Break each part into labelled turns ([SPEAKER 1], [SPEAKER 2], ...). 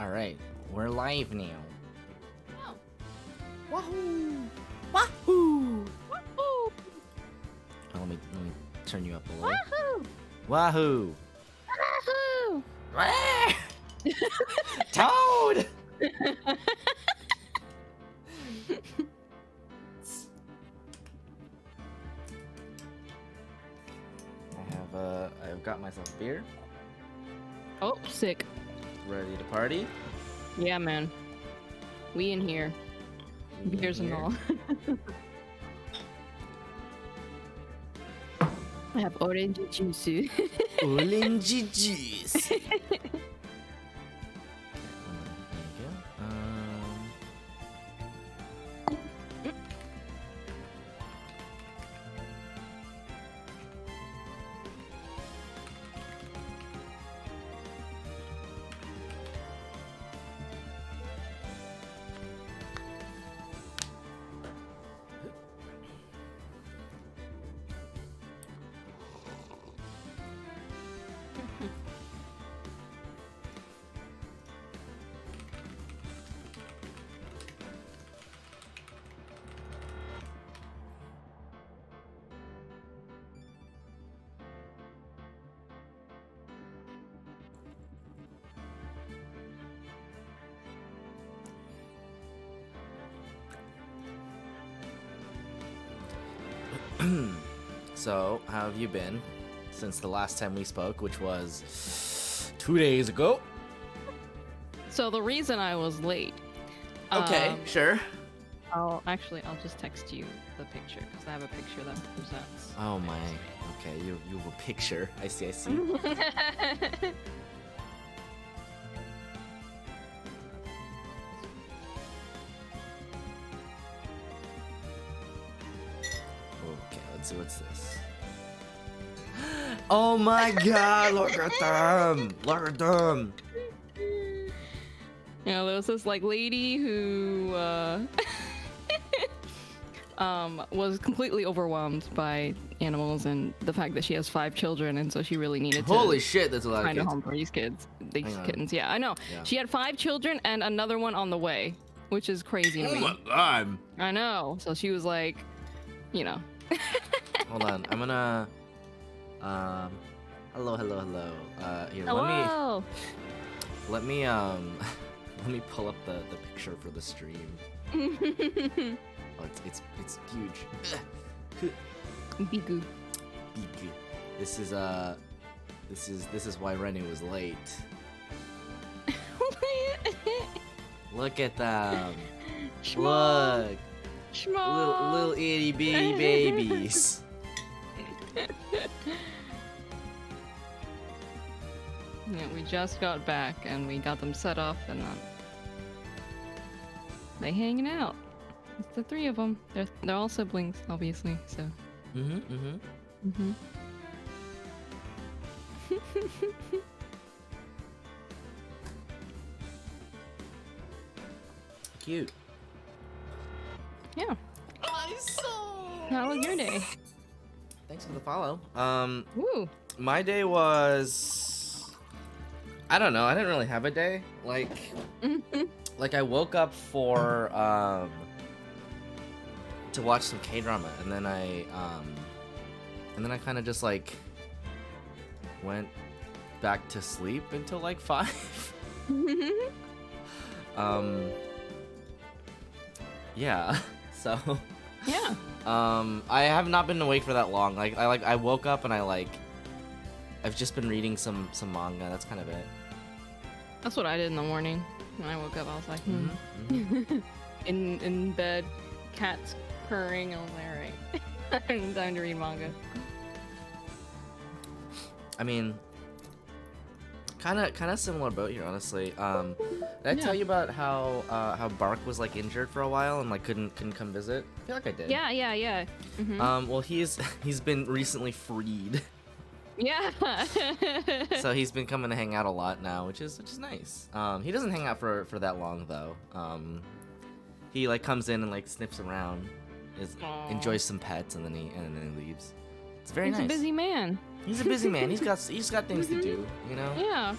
[SPEAKER 1] Alright, we're live now.
[SPEAKER 2] Oh.
[SPEAKER 1] Wahoo! Wahoo!
[SPEAKER 2] Woohoo!
[SPEAKER 1] Oh, let me turn you up a little.
[SPEAKER 2] Wahoo!
[SPEAKER 1] Wahoo!
[SPEAKER 2] Wahoo!
[SPEAKER 1] Toad! I've got myself a beer,
[SPEAKER 2] Oh, sick.
[SPEAKER 1] ready to party.
[SPEAKER 2] Yeah, man. We in here.
[SPEAKER 1] We
[SPEAKER 2] Beers and
[SPEAKER 1] here.
[SPEAKER 2] all. I have orange juice.
[SPEAKER 1] Orange juice. There you go. So, how have you been since the last time we spoke, which was 2 days ago?
[SPEAKER 2] So the reason I was late.
[SPEAKER 1] Okay, sure.
[SPEAKER 2] I'll just text you the picture because I have a picture that presents.
[SPEAKER 1] Oh my. Okay, you have a picture. I see. Okay, let's see what's this. Oh my god, look at them! Look at them!
[SPEAKER 2] Yeah, there was this like lady who was completely overwhelmed by animals and the fact that she has 5 children, and so she really needed
[SPEAKER 1] Holy
[SPEAKER 2] to
[SPEAKER 1] shit, that's a lot of
[SPEAKER 2] find a
[SPEAKER 1] kids.
[SPEAKER 2] home for these kids. These
[SPEAKER 1] Hang on.
[SPEAKER 2] kittens, yeah, I know.
[SPEAKER 1] Yeah.
[SPEAKER 2] She had 5 children and another one on the way, which is crazy to
[SPEAKER 1] Oh
[SPEAKER 2] me.
[SPEAKER 1] my god!
[SPEAKER 2] I know. So she was like, you know.
[SPEAKER 1] Hold on, I'm gonna... Hello. Here,
[SPEAKER 2] Hello.
[SPEAKER 1] let me let me pull up the picture for the stream. Oh, it's huge.
[SPEAKER 2] Bigu.
[SPEAKER 1] Big. This is why Renu was late. Look at them.
[SPEAKER 2] Schmall.
[SPEAKER 1] Look,
[SPEAKER 2] Schmall.
[SPEAKER 1] little itty bitty babies.
[SPEAKER 2] Yeah, we just got back and we got them set up and they hanging out. It's the 3 of them. They're all siblings, obviously. So. Mhm.
[SPEAKER 1] Cute.
[SPEAKER 2] Yeah.
[SPEAKER 1] My soul.
[SPEAKER 2] How was your day?
[SPEAKER 1] Thanks for the follow.
[SPEAKER 2] Woo.
[SPEAKER 1] My day was, I don't know. I didn't really have a day. Like I woke up for to watch some K-drama, and then I kind of just like went back to sleep until like 5. Yeah. So.
[SPEAKER 2] Yeah.
[SPEAKER 1] I have not been awake for that long. I woke up and I've just been reading some manga. That's kind of it.
[SPEAKER 2] That's what I did in the morning. When I woke up, I was like,
[SPEAKER 1] Mhm.
[SPEAKER 2] in bed, cats purring. I was like, alright, time to read manga.
[SPEAKER 1] I mean, kind of similar boat here, honestly. Did I
[SPEAKER 2] Yeah.
[SPEAKER 1] tell you about how Bark was like injured for a while and like couldn't come visit? I feel like I did.
[SPEAKER 2] Yeah. Mhm.
[SPEAKER 1] Well, he's been recently freed,
[SPEAKER 2] Yeah.
[SPEAKER 1] so he's been coming to hang out a lot now, which is nice. He doesn't hang out for that long though. He like comes in and like sniffs around,
[SPEAKER 2] Aw.
[SPEAKER 1] enjoys some pets, and then he leaves. It's very
[SPEAKER 2] He's
[SPEAKER 1] nice.
[SPEAKER 2] a busy man.
[SPEAKER 1] He's a busy man. He's got things to do. You know.
[SPEAKER 2] Yeah.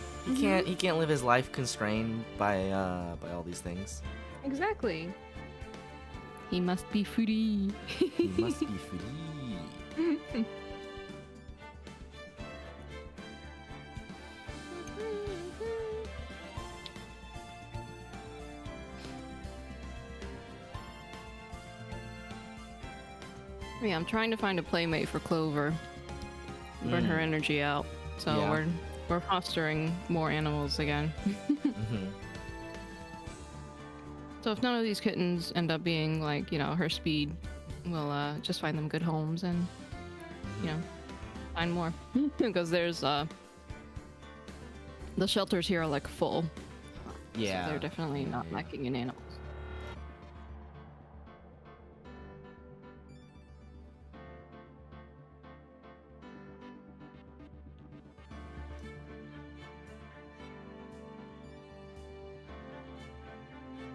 [SPEAKER 1] He can't live his life constrained by all these things.
[SPEAKER 2] Exactly. He must be free.
[SPEAKER 1] He must be free.
[SPEAKER 2] Yeah, I'm trying to find a playmate for Clover. Burn her energy out. So
[SPEAKER 1] Yeah.
[SPEAKER 2] we're fostering more animals again.
[SPEAKER 1] Mm-hmm.
[SPEAKER 2] So if none of these kittens end up being like, you know, her speed, we'll just find them good homes and, you know, find more. Because there's the shelters here are like full.
[SPEAKER 1] Yeah.
[SPEAKER 2] So they're definitely not lacking in animals.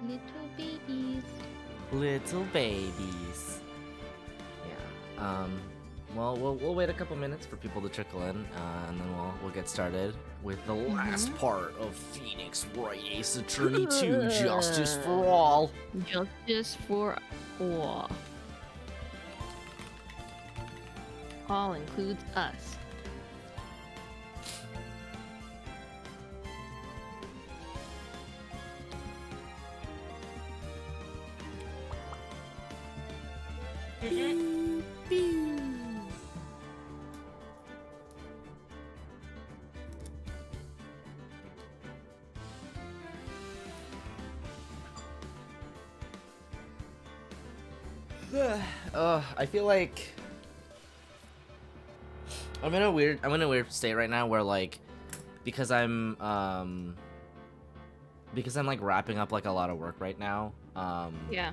[SPEAKER 2] Little babies.
[SPEAKER 1] Little babies. Yeah. Well, we'll wait a couple minutes for people to trickle in, and then we'll get started with the last part of Phoenix Wright Ace Attorney 2: Justice for All.
[SPEAKER 2] Justice for all. All includes us.
[SPEAKER 1] I feel like I'm in a weird state right now where like because I'm like wrapping up like a lot of work right now.
[SPEAKER 2] Yeah.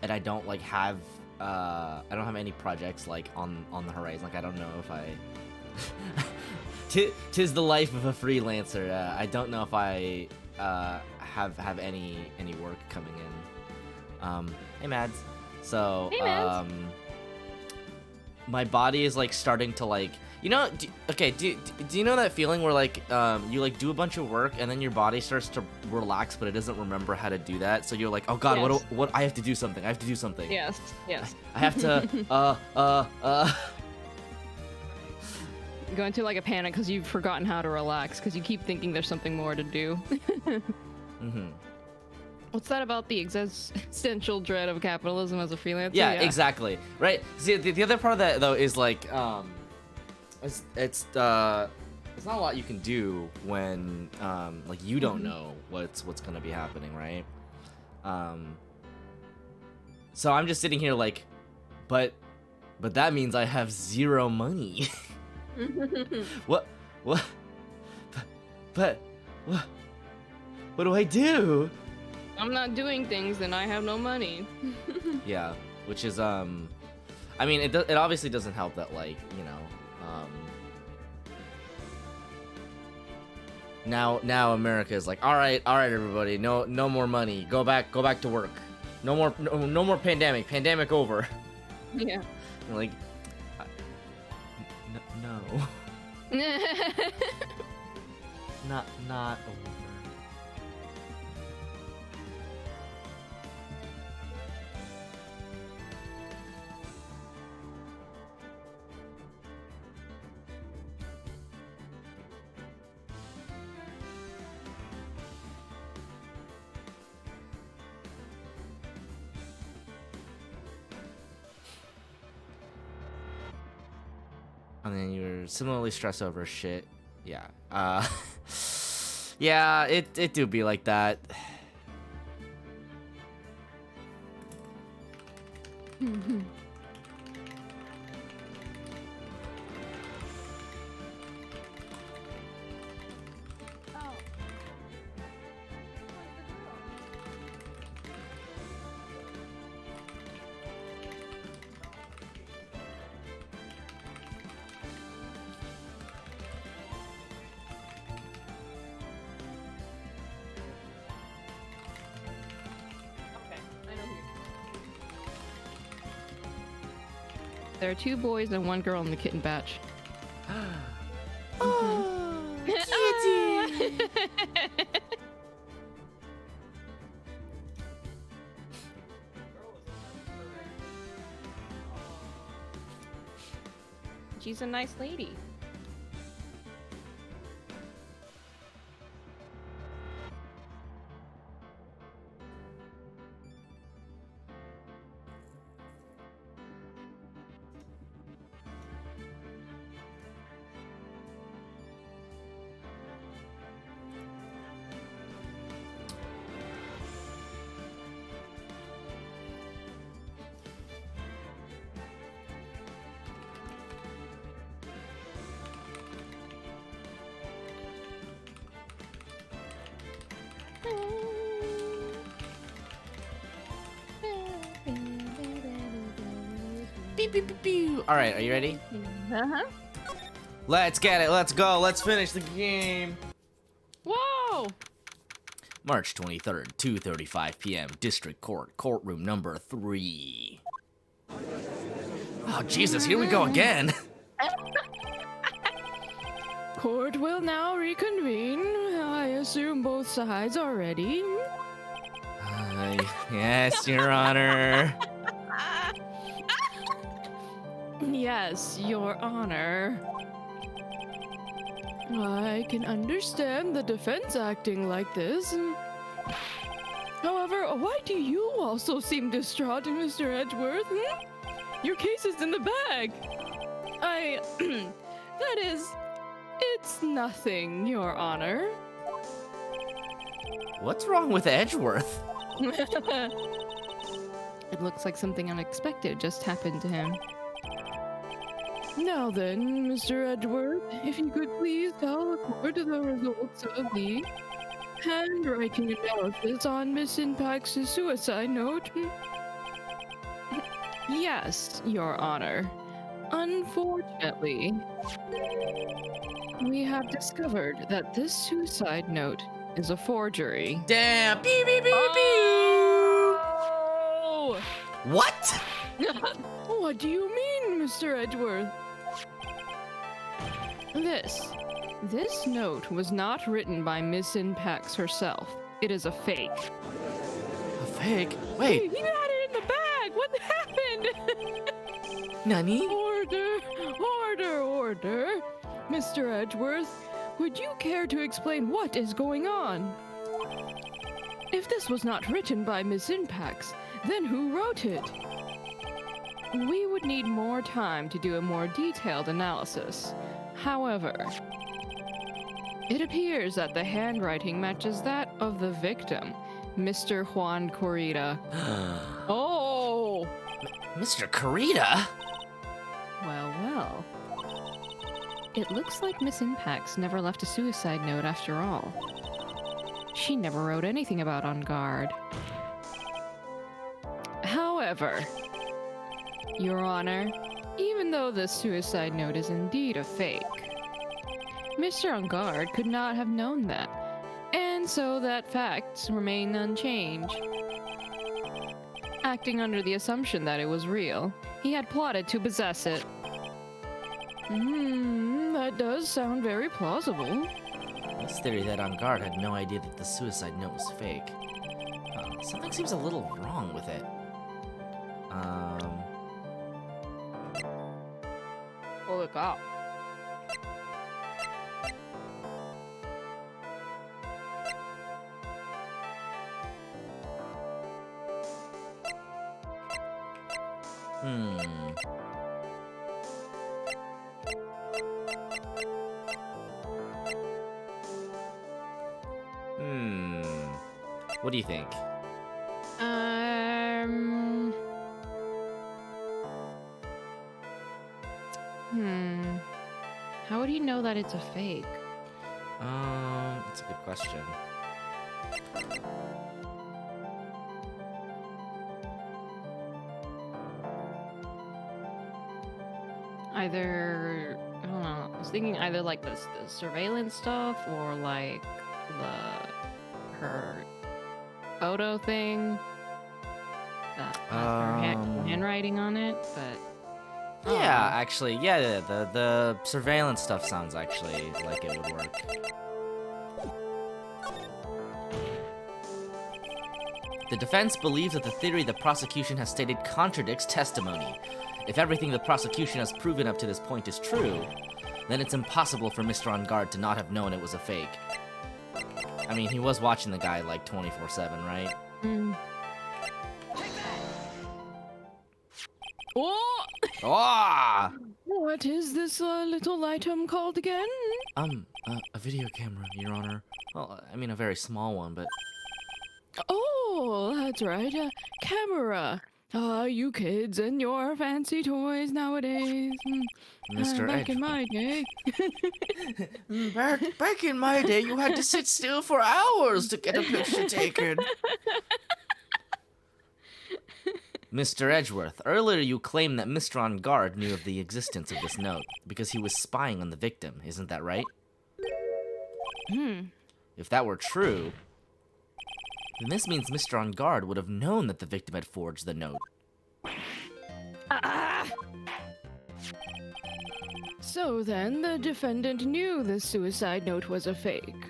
[SPEAKER 1] And I don't like have I don't have any projects like on the horizon. Like I don't know if I tis the life of a freelancer. I don't know if I have any work coming in. Hey Mads. So
[SPEAKER 2] Hey, Mads.
[SPEAKER 1] my body is like starting to like, you know, do you know that feeling where like you like do a bunch of work and then your body starts to relax but it doesn't remember how to do that, so you're like, oh god,
[SPEAKER 2] Yes.
[SPEAKER 1] what I have to do something,
[SPEAKER 2] Yes. Yes.
[SPEAKER 1] I have to
[SPEAKER 2] Go into like a panic because you've forgotten how to relax because you keep thinking there's something more to do.
[SPEAKER 1] mhm.
[SPEAKER 2] What's that about the existential dread of capitalism as a freelancer?
[SPEAKER 1] Yeah, exactly. Right. See, the other part of that though is like, it's not a lot you can do when like you don't know what's gonna be happening, right? So I'm just sitting here like, but that means I have zero money. what, but what do I do?
[SPEAKER 2] I'm not doing things, then I have no money.
[SPEAKER 1] Yeah, which is I mean, it obviously doesn't help that like, you know, now America is like, all right everybody, no more money, go back to work, no more pandemic over.
[SPEAKER 2] Yeah.
[SPEAKER 1] I'm like, no, not over. And then you're similarly stressed over shit. Yeah. Yeah, it do be like that.
[SPEAKER 2] Okay, I know who. There are 2 boys and 1 girl in the kitten batch.
[SPEAKER 1] Oh, kitty!
[SPEAKER 2] She's a nice lady.
[SPEAKER 1] Beep, beep, beep, beep. All right, are you ready?
[SPEAKER 2] Uh-huh.
[SPEAKER 1] Let's get it. Let's go. Let's finish the game.
[SPEAKER 2] Whoa!
[SPEAKER 1] March 23rd, 2:35 p.m. District Court, courtroom number 3. Oh, Jesus, here we go again.
[SPEAKER 2] Court will now reconvene. I assume both sides are ready.
[SPEAKER 1] Yes, Your Honor.
[SPEAKER 2] Yes, Your Honor. I can understand the defense acting like this. However, why do you also seem distraught, Mr. Edgeworth? Your case is in the bag. That is, it's nothing, Your Honor.
[SPEAKER 1] What's wrong with Edgeworth?
[SPEAKER 2] It looks like something unexpected just happened to him. Now then, Mr. Edgeworth, if you could please tell the court the results of the handwriting analysis on Miss Impact's suicide note. Yes, Your Honor. Unfortunately, we have discovered that this suicide note is a forgery.
[SPEAKER 1] Damn. Beep, beep, beep,
[SPEAKER 2] Oh!
[SPEAKER 1] beep. What?
[SPEAKER 2] What do you mean, Mr. Edgeworth? This note was not written by Miss Inpax herself. It is a fake.
[SPEAKER 1] A fake? Wait.
[SPEAKER 2] You had it in the bag! What happened?
[SPEAKER 1] Nani?
[SPEAKER 2] Order! Mr. Edgeworth, would you care to explain what is going on? If this was not written by Miss Inpax, then who wrote it? We would need more time to do a more detailed analysis. However, it appears that the handwriting matches that of the victim, Mr. Juan Corrida. Oh!
[SPEAKER 1] Mr. Corrida?
[SPEAKER 2] Well. It looks like Miss Impax never left a suicide note after all. She never wrote anything about On Guard. However, Your Honor, even though this suicide note is indeed a fake, Mr. On Guard could not have known that, and so that facts remain unchanged. Acting under the assumption that it was real, he had plotted to possess it. That does sound very plausible.
[SPEAKER 1] This theory that On Guard had no idea that the suicide note was fake. Something seems a little wrong with it.
[SPEAKER 2] Holy cow.
[SPEAKER 1] What do you think?
[SPEAKER 2] How would he know that it's a fake?
[SPEAKER 1] That's a good question.
[SPEAKER 2] Either, I don't know, I was thinking either like the surveillance stuff or like her photo thing that has her handwriting on it, but
[SPEAKER 1] Yeah, actually, yeah, the surveillance stuff sounds actually like it would work. The defense believes that the theory the prosecution has stated contradicts testimony. If everything the prosecution has proven up to this point is true, then it's impossible for Mr. On Guard to not have known it was a fake. I mean, he was watching the guy like 24/7, right?
[SPEAKER 2] Oh!
[SPEAKER 1] Ah!
[SPEAKER 2] What is this little item called again?
[SPEAKER 1] A video camera, Your Honor. Well, I mean, a very small one, but...
[SPEAKER 2] Oh, that's right, a camera. You kids and your fancy toys nowadays.
[SPEAKER 1] Mr.
[SPEAKER 2] Back in
[SPEAKER 1] Edgeworth.
[SPEAKER 2] my day.
[SPEAKER 1] Back in my day, you had to sit still for hours to get a picture taken. Mr. Edgeworth, earlier you claimed that Mr. On Guard knew of the existence of this note because he was spying on the victim, isn't that right? If that were true, then this means Mr. On Guard would have known that the victim had forged the note.
[SPEAKER 2] So then, the defendant knew the suicide note was a fake.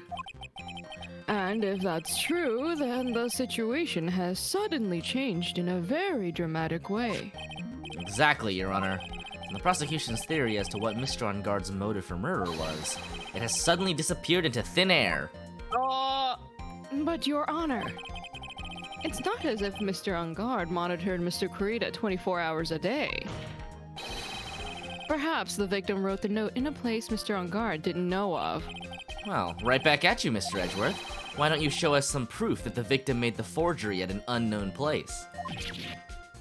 [SPEAKER 2] And if that's true, then the situation has suddenly changed in a very dramatic way.
[SPEAKER 1] Exactly, Your Honor. And the prosecution's theory as to what Mr. On Guard's motive for murder was, it has suddenly disappeared into thin air.
[SPEAKER 2] But Your Honor, it's not as if Mr. On Guard monitored Mr. Kurita 24 hours a day. Perhaps the victim wrote the note in a place Mr. On Guard didn't know of.
[SPEAKER 1] Well, right back at you, Mr. Edgeworth. Why don't you show us some proof that the victim made the forgery at an unknown place?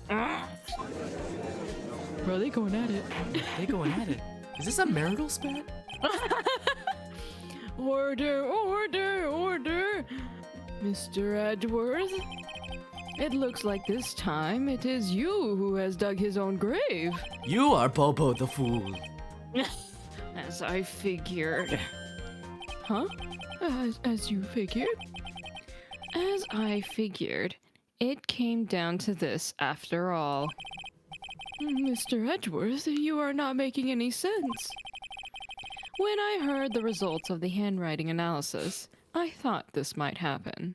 [SPEAKER 2] Bro, they going at it.
[SPEAKER 1] They going at it. Is this a marital spat?
[SPEAKER 2] Order, order, order! Mr. Edgeworth, it looks like this time it is you who has dug his own grave.
[SPEAKER 1] You are Bobo the Fool.
[SPEAKER 2] As I figured. Huh? As you figured? As I figured, it came down to this after all. Mr. Edgeworth, you are not making any sense. When I heard the results of the handwriting analysis, I thought this might happen.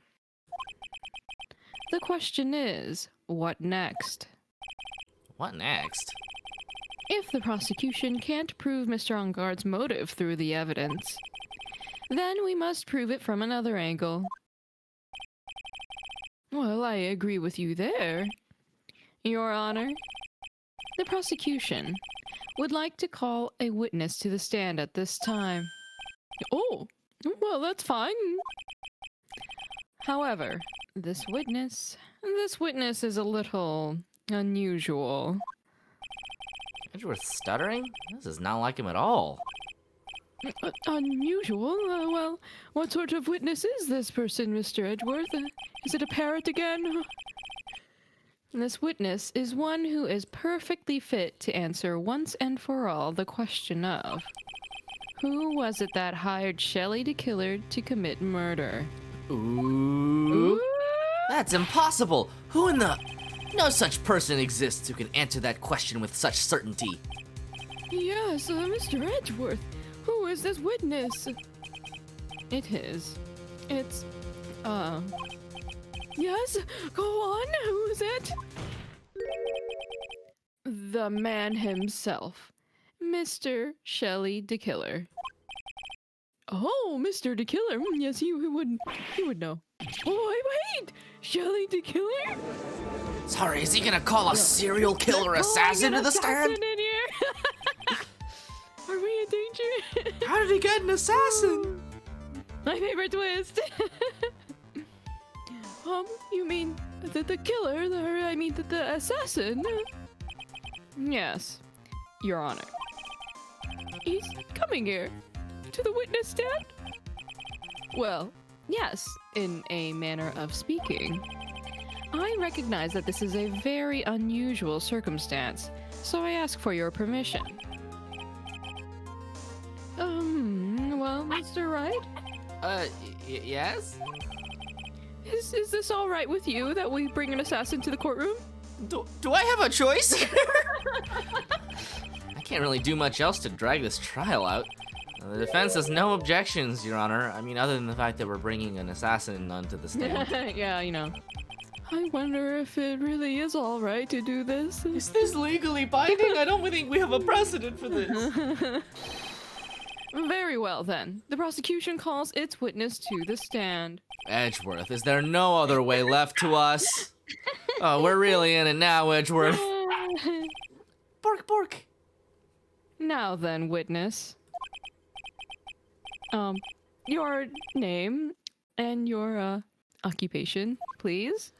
[SPEAKER 2] The question is, what next?
[SPEAKER 1] What next?
[SPEAKER 2] If the prosecution can't prove Mr. On Guard's motive through the evidence, then we must prove it from another angle. Well, I agree with you there. Your Honor, the prosecution would like to call a witness to the stand at this time. Oh, well, that's fine. However, this witness is a little unusual.
[SPEAKER 1] Edgeworth stuttering? This is not like him at all.
[SPEAKER 2] Unusual? Well, what sort of witness is this person, Mr. Edgeworth? Is it a parrot again? This witness is one who is perfectly fit to answer once and for all the question of, who was it that hired Shelley the killer to commit murder?
[SPEAKER 1] Ooh. That's impossible! Who in the... No such person exists who can answer that question with such certainty.
[SPEAKER 2] Yes, Mr. Edgeworth. Who is this witness? It's... Yes? Go on, who is it? The man himself. Mr. Shelley the Killer. Oh, Mr. the Killer. Yes, he would know. Oh, wait! Shelley the Killer?
[SPEAKER 1] Sorry, is he gonna call a serial killer assassin to the stand?
[SPEAKER 2] In here. Are we in danger?
[SPEAKER 1] How did he get an assassin?
[SPEAKER 2] My favorite twist. You mean the killer? The assassin? Yes, Your Honor. He's coming here to the witness stand? Well, yes, in a manner of speaking. I recognize that this is a very unusual circumstance, so I ask for your permission. Well, Mr. Wright?
[SPEAKER 1] Yes?
[SPEAKER 2] Is this all right with you that we bring an assassin to the courtroom?
[SPEAKER 1] Do I have a choice? can't really do much else to drag this trial out. The defense has no objections, Your Honor. I mean, other than the fact that we're bringing an assassin onto the stand.
[SPEAKER 2] Yeah, you know. I wonder if it really is all right to do this.
[SPEAKER 1] Is this legally binding? I don't think we have a precedent for this.
[SPEAKER 2] Very well, then. The prosecution calls its witness to the stand.
[SPEAKER 1] Edgeworth, is there no other way left to us? Oh, we're really in it now, Edgeworth. Bork, bork.
[SPEAKER 2] Now then, witness. Your name and your, occupation, please.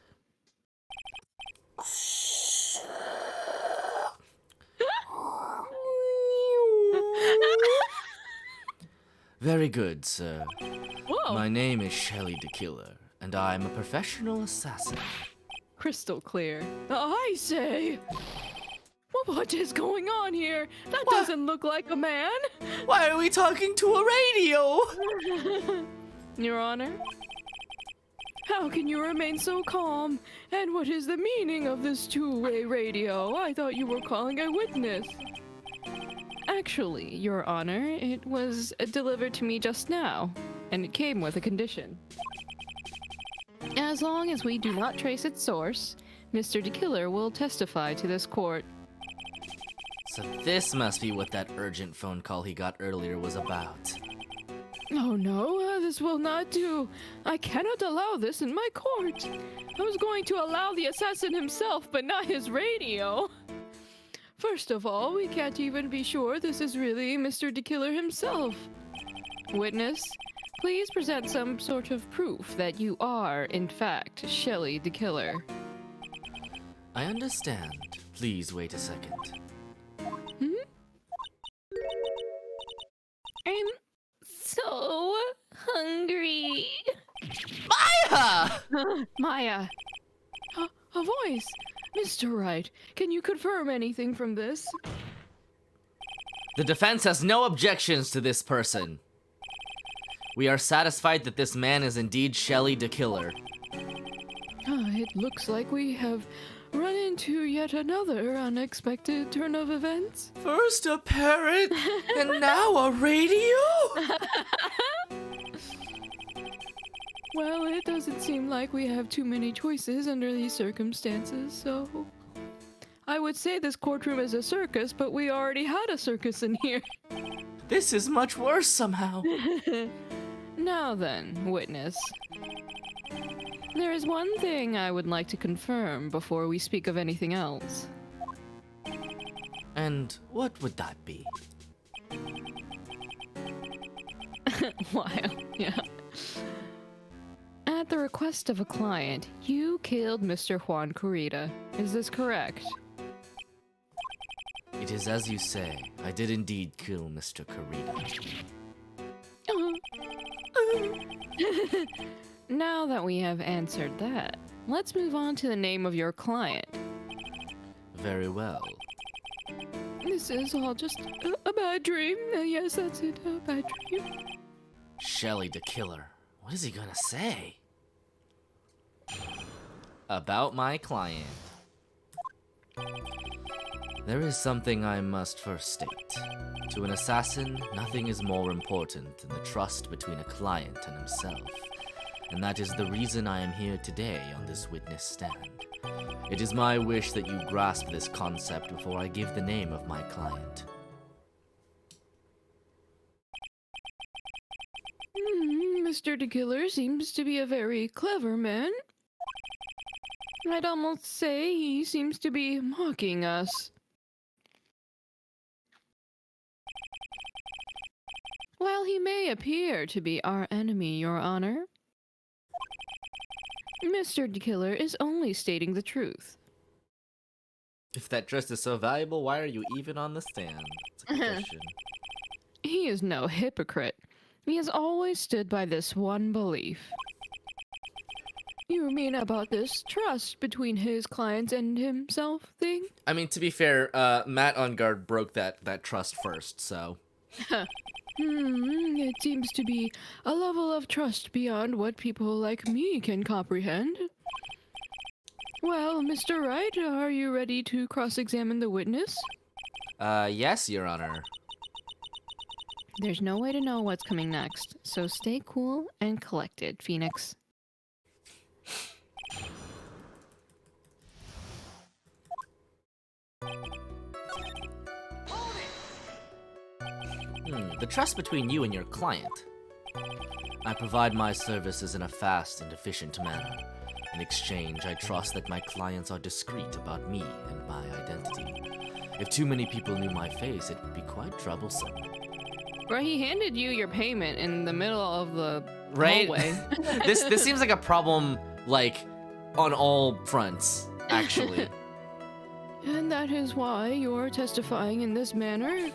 [SPEAKER 1] Very good, sir.
[SPEAKER 2] Whoa!
[SPEAKER 1] My name is Shelley the Killer, and I'm a professional assassin.
[SPEAKER 2] Crystal clear. I say! What is going on here? That
[SPEAKER 1] What?
[SPEAKER 2] doesn't look like a man!
[SPEAKER 1] Why are we talking to a radio?
[SPEAKER 2] Your Honor? How can you remain so calm? And what is the meaning of this two-way radio? I thought you were calling a witness. Actually, Your Honor, it was delivered to me just now, and it came with a condition. As long as we do not trace its source, Mr. DeKiller will testify to this court.
[SPEAKER 1] So this must be what that urgent phone call he got earlier was about.
[SPEAKER 2] Oh no, this will not do. I cannot allow this in my court. I was going to allow the assassin himself, but not his radio. First of all, we can't even be sure this is really Mr. DeKiller himself. Witness, please present some sort of proof that you are, in fact, Shelley DeKiller.
[SPEAKER 1] I understand. Please wait a second.
[SPEAKER 2] I'm so hungry.
[SPEAKER 1] Maya!
[SPEAKER 2] Maya. A voice. Mr. Wright, can you confirm anything from this?
[SPEAKER 1] The defense has no objections to this person. We are satisfied that this man is indeed Shelley DeKiller.
[SPEAKER 2] It looks like we have run into yet another unexpected turn of events.
[SPEAKER 1] First a parrot, and now a radio?
[SPEAKER 2] Well, it doesn't seem like we have too many choices under these circumstances, so... I would say this courtroom is a circus, but we already had a circus in here.
[SPEAKER 1] This is much worse somehow.
[SPEAKER 2] Now then, witness. There is one thing I would like to confirm before we speak of anything else.
[SPEAKER 1] And what would that be?
[SPEAKER 2] Wow, yeah. At the request of a client, you killed Mr. Juan Corrida. Is this correct?
[SPEAKER 1] It is as you say. I did indeed kill Mr. Corrida.
[SPEAKER 2] Now that we have answered that, let's move on to the name of your client.
[SPEAKER 1] Very well.
[SPEAKER 2] This is all just a bad dream. Yes, that's it, a bad dream.
[SPEAKER 1] Shelley the Killer. What is he gonna say? About my client. There is something I must first state. To an assassin, nothing is more important than the trust between a client and himself. And that is the reason I am here today on this witness stand. It is my wish that you grasp this concept before I give the name of my client.
[SPEAKER 2] Mr. DeKiller seems to be a very clever man. I'd almost say he seems to be mocking us. While he may appear to be our enemy, Your Honor, Mr. DeKiller is only stating the truth.
[SPEAKER 1] If that trust is so valuable, why are you even on the stand? It's a good question.
[SPEAKER 2] He is no hypocrite. He has always stood by this one belief. You mean about this trust between his clients and himself thing?
[SPEAKER 1] I mean, to be fair, Matt on guard broke that trust first, so...
[SPEAKER 2] It seems to be a level of trust beyond what people like me can comprehend. Well, Mr. Wright, are you ready to cross-examine the witness?
[SPEAKER 1] Yes, Your Honor.
[SPEAKER 2] There's no way to know what's coming next, so stay cool and collected, Phoenix.
[SPEAKER 1] The trust between you and your client. I provide my services in a fast and efficient manner. In exchange, I trust that my clients are discreet about me and my identity. If too many people knew my face, it would be quite troublesome.
[SPEAKER 2] Bro, he handed you your payment in the middle of the
[SPEAKER 1] Right?
[SPEAKER 2] hallway.
[SPEAKER 1] This seems like a problem, like, on all fronts, actually.
[SPEAKER 2] And that is why you're testifying in this manner?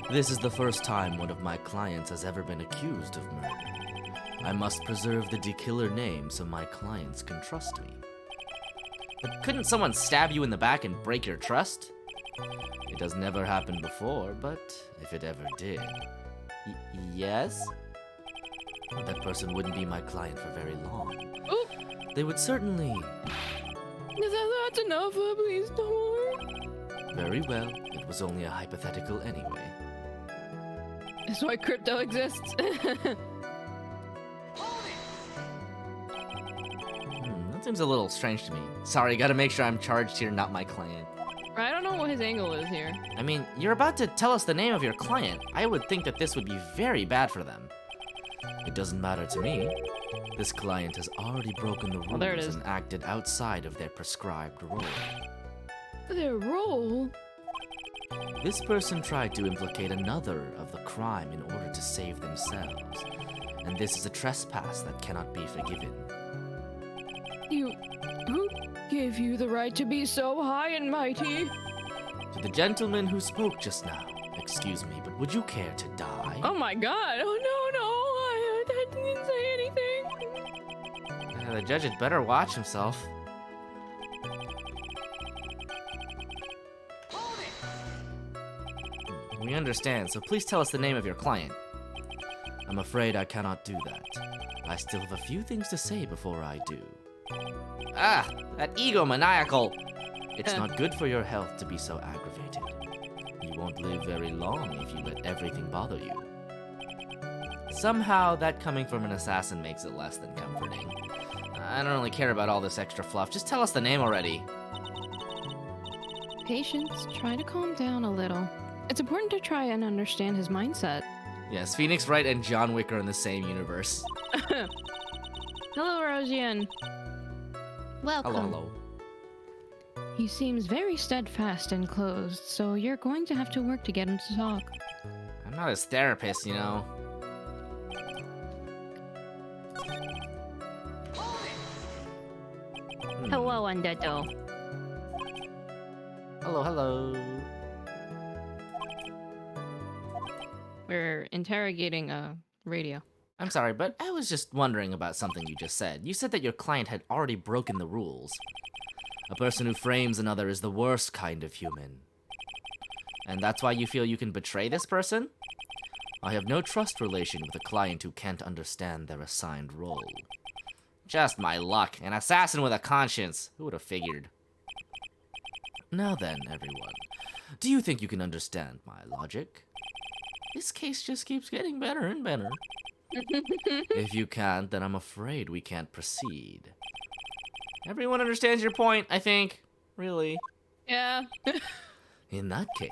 [SPEAKER 1] This is the first time one of my clients has ever been accused of murder. I must preserve the D-Killer name so my clients can trust me. But couldn't someone stab you in the back and break your trust? It has never happened before, but if it ever did... yes? That person wouldn't be my client for very long.
[SPEAKER 2] Oh,
[SPEAKER 1] They would certainly...
[SPEAKER 2] that's enough, please don't worry.
[SPEAKER 1] Very well, it was only a hypothetical anyway.
[SPEAKER 2] That's why crypto exists.
[SPEAKER 1] That seems a little strange to me. Sorry, gotta make sure I'm charged here, not my client.
[SPEAKER 2] I don't know what his angle is here.
[SPEAKER 1] I mean, you're about to tell us the name of your client. I would think that this would be very bad for them. It doesn't matter to me. This client has already broken the rules
[SPEAKER 2] there it is.
[SPEAKER 1] and acted outside of their prescribed role.
[SPEAKER 2] Their role?
[SPEAKER 1] This person tried to implicate another of the crime in order to save themselves, and this is a trespass that cannot be forgiven.
[SPEAKER 2] Who gave you the right to be so high and mighty?
[SPEAKER 1] To the gentleman who spoke just now, excuse me, but would you care to die?
[SPEAKER 2] Oh my god, oh no, I didn't say anything.
[SPEAKER 1] The judge had better watch himself. We understand, so please tell us the name of your client. I'm afraid I cannot do that. I still have a few things to say before I do. Ah, that egomaniacal! It's not good for your health to be so aggravated. You won't live very long if you let everything bother you. Somehow, that coming from an assassin makes it less than comforting. I don't really care about all this extra fluff. Just tell us the name already.
[SPEAKER 2] Patience, try to calm down a little. It's important to try and understand his mindset.
[SPEAKER 1] Yes, Phoenix Wright and John Wick are in the same universe.
[SPEAKER 2] Hello, Rosian. Welcome.
[SPEAKER 1] Hello.
[SPEAKER 2] He seems very steadfast and closed, so you're going to have to work to get him to talk.
[SPEAKER 1] I'm not his therapist, you know.
[SPEAKER 2] Hello, Undeado.
[SPEAKER 1] Hello.
[SPEAKER 2] We're interrogating a radio.
[SPEAKER 1] I'm sorry, but I was just wondering about something you just said. You said that your client had already broken the rules. A person who frames another is the worst kind of human. And that's why you feel you can betray this person? I have no trust relation with a client who can't understand their assigned role. Just my luck. An assassin with a conscience. Who would have figured? Now then, everyone. Do you think you can understand my logic? This case just keeps getting better and better. If you can't, then I'm afraid we can't proceed. Everyone understands your point, I think. Really.
[SPEAKER 2] Yeah.
[SPEAKER 1] In that case,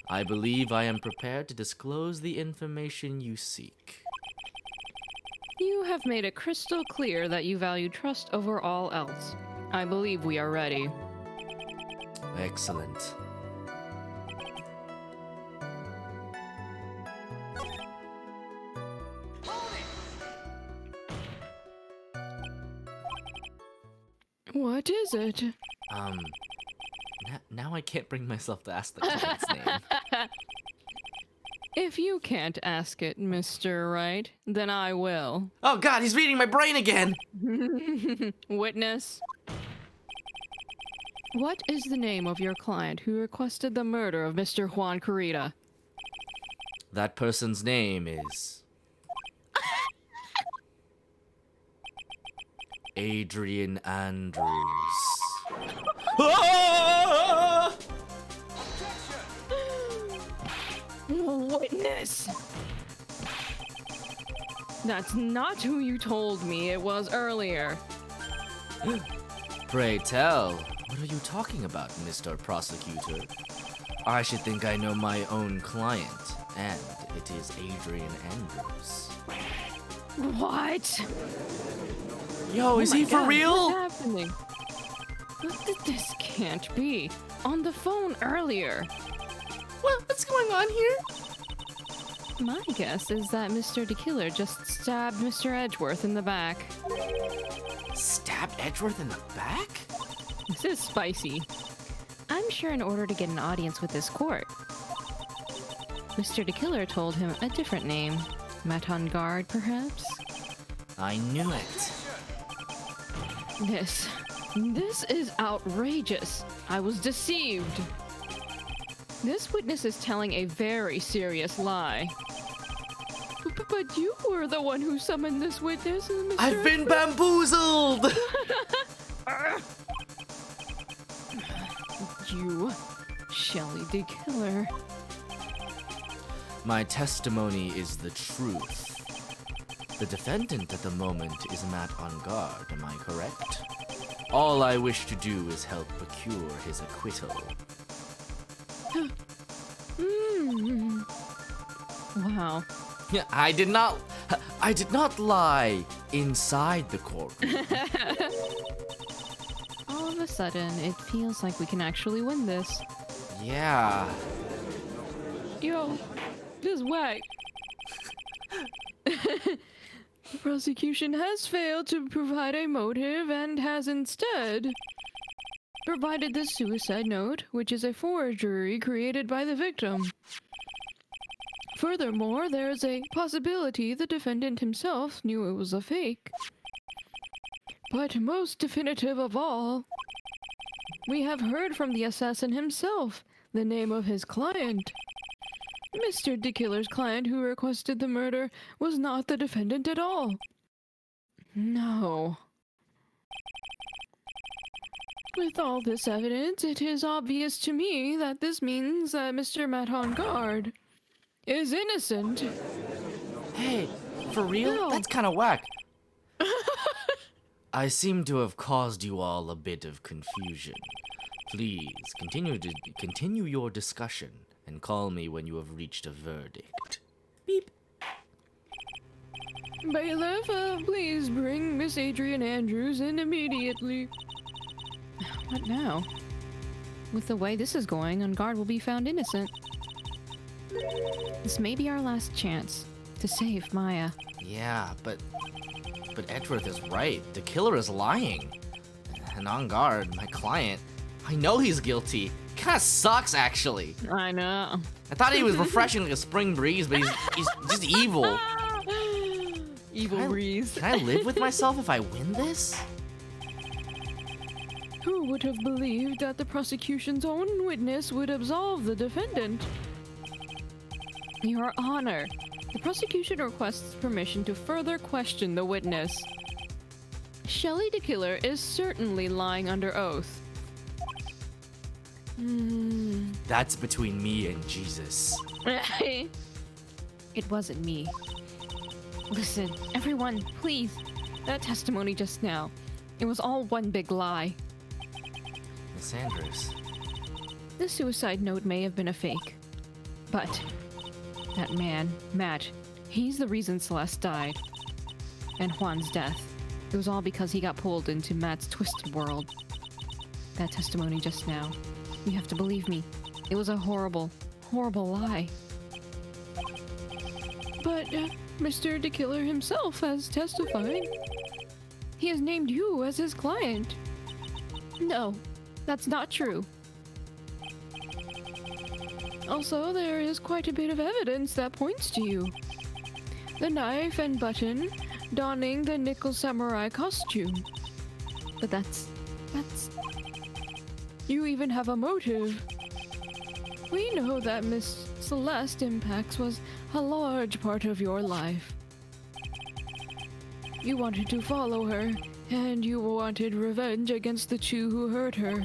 [SPEAKER 1] I believe I am prepared to disclose the information you seek.
[SPEAKER 2] You have made it crystal clear that you value trust over all else. I believe we are ready.
[SPEAKER 1] Excellent.
[SPEAKER 2] What is it?
[SPEAKER 1] Now I can't bring myself to ask the client's name.
[SPEAKER 2] If you can't ask it, Mr. Wright, then I will.
[SPEAKER 1] Oh god, he's reading my brain again!
[SPEAKER 2] Witness. What is the name of your client who requested the murder of Mr. Juan Corrida?
[SPEAKER 1] That person's name is... Adrian Andrews. Ah!
[SPEAKER 2] witness! That's not who you told me it was earlier.
[SPEAKER 1] Pray tell, what are you talking about, Mr. Prosecutor? I should think I know my own client, and it is Adrian Andrews.
[SPEAKER 2] What?
[SPEAKER 1] Yo, is he for real?
[SPEAKER 2] What's happening? This can't be. On the phone earlier.
[SPEAKER 1] What's going on here?
[SPEAKER 2] My guess is that Mr. DeKiller just stabbed Mr. Edgeworth in the back.
[SPEAKER 1] Stabbed Edgeworth in the back?
[SPEAKER 2] This is spicy. I'm sure in order to get an audience with this court, Mr. DeKiller told him a different name. Met on guard, perhaps?
[SPEAKER 1] I knew it.
[SPEAKER 2] This is outrageous. I was deceived. This witness is telling a very serious lie. But you were the one who summoned this witness, Mr.
[SPEAKER 1] I've been bamboozled!
[SPEAKER 2] You, Shelley DeKiller.
[SPEAKER 1] My testimony is the truth. The defendant at the moment is Matt on guard, am I correct? All I wish to do is help procure his acquittal.
[SPEAKER 2] Wow.
[SPEAKER 1] Yeah, I did not lie inside the courtroom.
[SPEAKER 2] All of a sudden, it feels like we can actually win this.
[SPEAKER 1] Yeah.
[SPEAKER 2] Yo, just whack. The prosecution has failed to provide a motive and has instead provided the suicide note, which is a forgery created by the victim. Furthermore, there is a possibility the defendant himself knew it was a fake. But most definitive of all, we have heard from the assassin himself the name of his client. Mr. DeKiller's client who requested the murder was not the defendant at all. No. With all this evidence, it is obvious to me that this means that Mr. Matt on guard is innocent.
[SPEAKER 1] Hey, for real?
[SPEAKER 2] No.
[SPEAKER 1] That's kind of whack. I seem to have caused you all a bit of confusion. Please, continue your discussion and call me when you have reached a verdict. Beep.
[SPEAKER 2] Bailiff, please bring Miss Adrian Andrews in immediately. What now? With the way this is going, on guard will be found innocent. This may be our last chance to save Maya.
[SPEAKER 1] Yeah, but Edgeworth is right. The killer is lying. And on guard, my client, I know he's guilty. Kinda sucks, actually.
[SPEAKER 2] I know.
[SPEAKER 1] I thought he was refreshing like a spring breeze, but he's just evil.
[SPEAKER 2] Evil breeze.
[SPEAKER 1] Can I live with myself if I win this?
[SPEAKER 2] Who would have believed that the prosecution's own witness would absolve the defendant? Your Honor, the prosecution requests permission to further question the witness. Shelley DeKiller is certainly lying under oath.
[SPEAKER 1] That's between me and Jesus.
[SPEAKER 2] It wasn't me. Listen, everyone, please. That testimony just now, it was all one big lie.
[SPEAKER 1] Miss Andrews.
[SPEAKER 2] The suicide note may have been a fake, but that man, Matt, he's the reason Celeste died. And Juan's death, it was all because he got pulled into Matt's twisted world. That testimony just now, you have to believe me. It was a horrible, horrible lie. But Mr. DeKiller himself has testified. He has named you as his client. No, that's not true. Also, there is quite a bit of evidence that points to you. The knife and button donning the nickel samurai costume. But that's... You even have a motive. We know that Miss Celeste Impax was a large part of your life. You wanted to follow her, and you wanted revenge against the two who hurt her.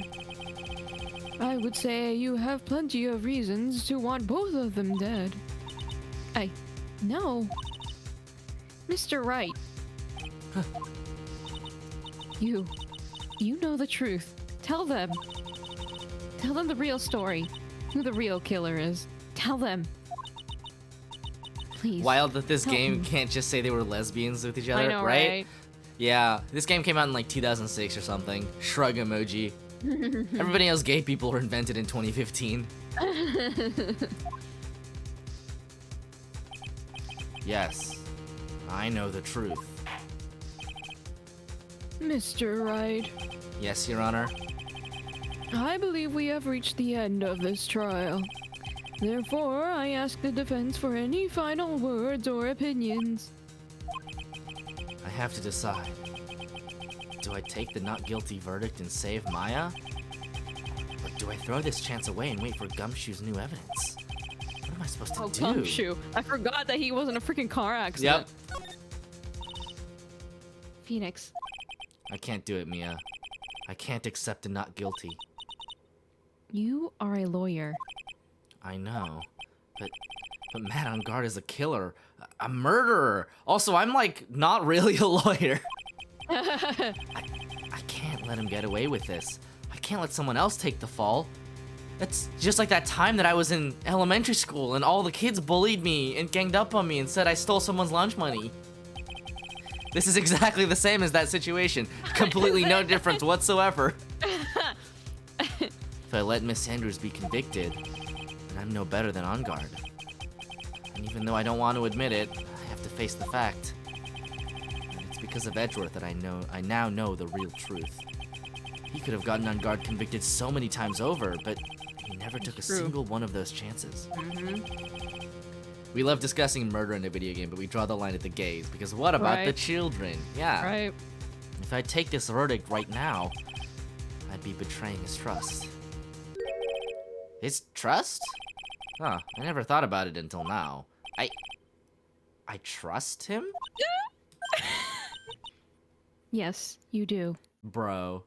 [SPEAKER 2] I would say you have plenty of reasons to want both of them dead. No. Mr. Wright. You know the truth. Tell them. Tell them the real story. Who the real killer is. Tell them. Please.
[SPEAKER 1] Wild that this
[SPEAKER 2] Help
[SPEAKER 1] game
[SPEAKER 2] me.
[SPEAKER 1] can't just say they were lesbians with each other,
[SPEAKER 2] I know, right?
[SPEAKER 1] Yeah, this game came out in like 2006 or something. Shrug emoji. Everybody knows gay people were invented in 2015. Yes, I know the truth.
[SPEAKER 2] Mr. Wright,
[SPEAKER 1] Yes, Your Honor.
[SPEAKER 2] I believe we have reached the end of this trial. Therefore, I ask the defense for any final words or opinions.
[SPEAKER 1] I have to decide. Do I take the not guilty verdict and save Maya? Or do I throw this chance away and wait for Gumshoe's new evidence? What am I supposed to do?
[SPEAKER 2] Gumshoe. I forgot that he was in a freaking car accident.
[SPEAKER 1] Yep.
[SPEAKER 2] Phoenix.
[SPEAKER 1] I can't do it, Mia. I can't accept a not guilty.
[SPEAKER 2] You are a lawyer.
[SPEAKER 1] I know, but Matt on guard is a killer, a murderer. Also, I'm like not really a lawyer. I can't let him get away with this. I can't let someone else take the fall. It's just like that time that I was in elementary school and all the kids bullied me and ganged up on me and said I stole someone's lunch money. This is exactly the same as that situation. Completely no difference whatsoever. If I let Miss Andrews be convicted, then I'm no better than On Guard. And even though I don't want to admit it, I have to face the fact. And it's because of Edgeworth that I now know the real truth. He could have gotten On Guard convicted so many times over, but he never took a single one of those chances. We love discussing murder in a video game, but we draw the line at the gays, because what about the children? Yeah.
[SPEAKER 2] Right.
[SPEAKER 1] If I take this verdict right now, I'd be betraying his trust. His trust? Huh, I never thought about it until now. I trust him?
[SPEAKER 2] Yes, you do.
[SPEAKER 1] Bro.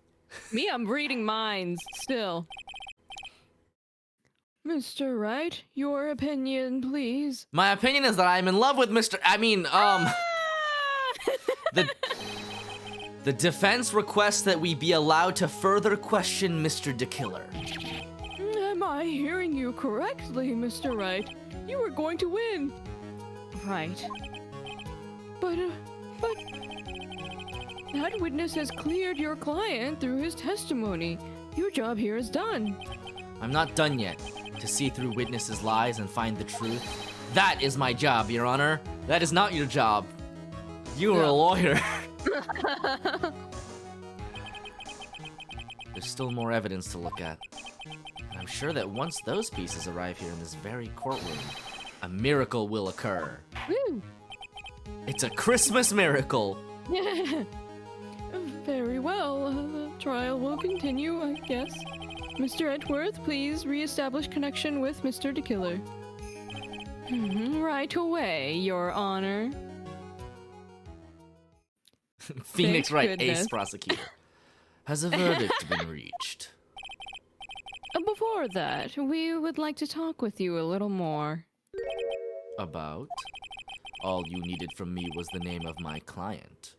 [SPEAKER 2] Me, I'm reading minds still. Mr. Wright, your opinion, please.
[SPEAKER 1] My opinion is that I'm in love with The defense requests that we be allowed to further question Mr. DeKiller.
[SPEAKER 2] Am I hearing you correctly, Mr. Wright? You are going to win. Right. But that witness has cleared your client through his testimony. Your job here is done.
[SPEAKER 1] I'm not done yet. To see through witnesses' lies and find the truth. That is my job, Your Honor. That is not your job. You are a lawyer. There's still more evidence to look at. And I'm sure that once those pieces arrive here in this very courtroom, a miracle will occur.
[SPEAKER 2] Woo!
[SPEAKER 1] It's a Christmas miracle.
[SPEAKER 2] Very well. The trial will continue, I guess. Mr. Edgeworth, please re-establish connection with Mr. DeKiller. Right away, Your Honor.
[SPEAKER 1] Phoenix
[SPEAKER 2] Thank
[SPEAKER 1] Wright,
[SPEAKER 2] goodness.
[SPEAKER 1] ace prosecutor. Has a verdict been reached?
[SPEAKER 2] Before that, we would like to talk with you a little more.
[SPEAKER 1] About? All you needed from me was the name of my client.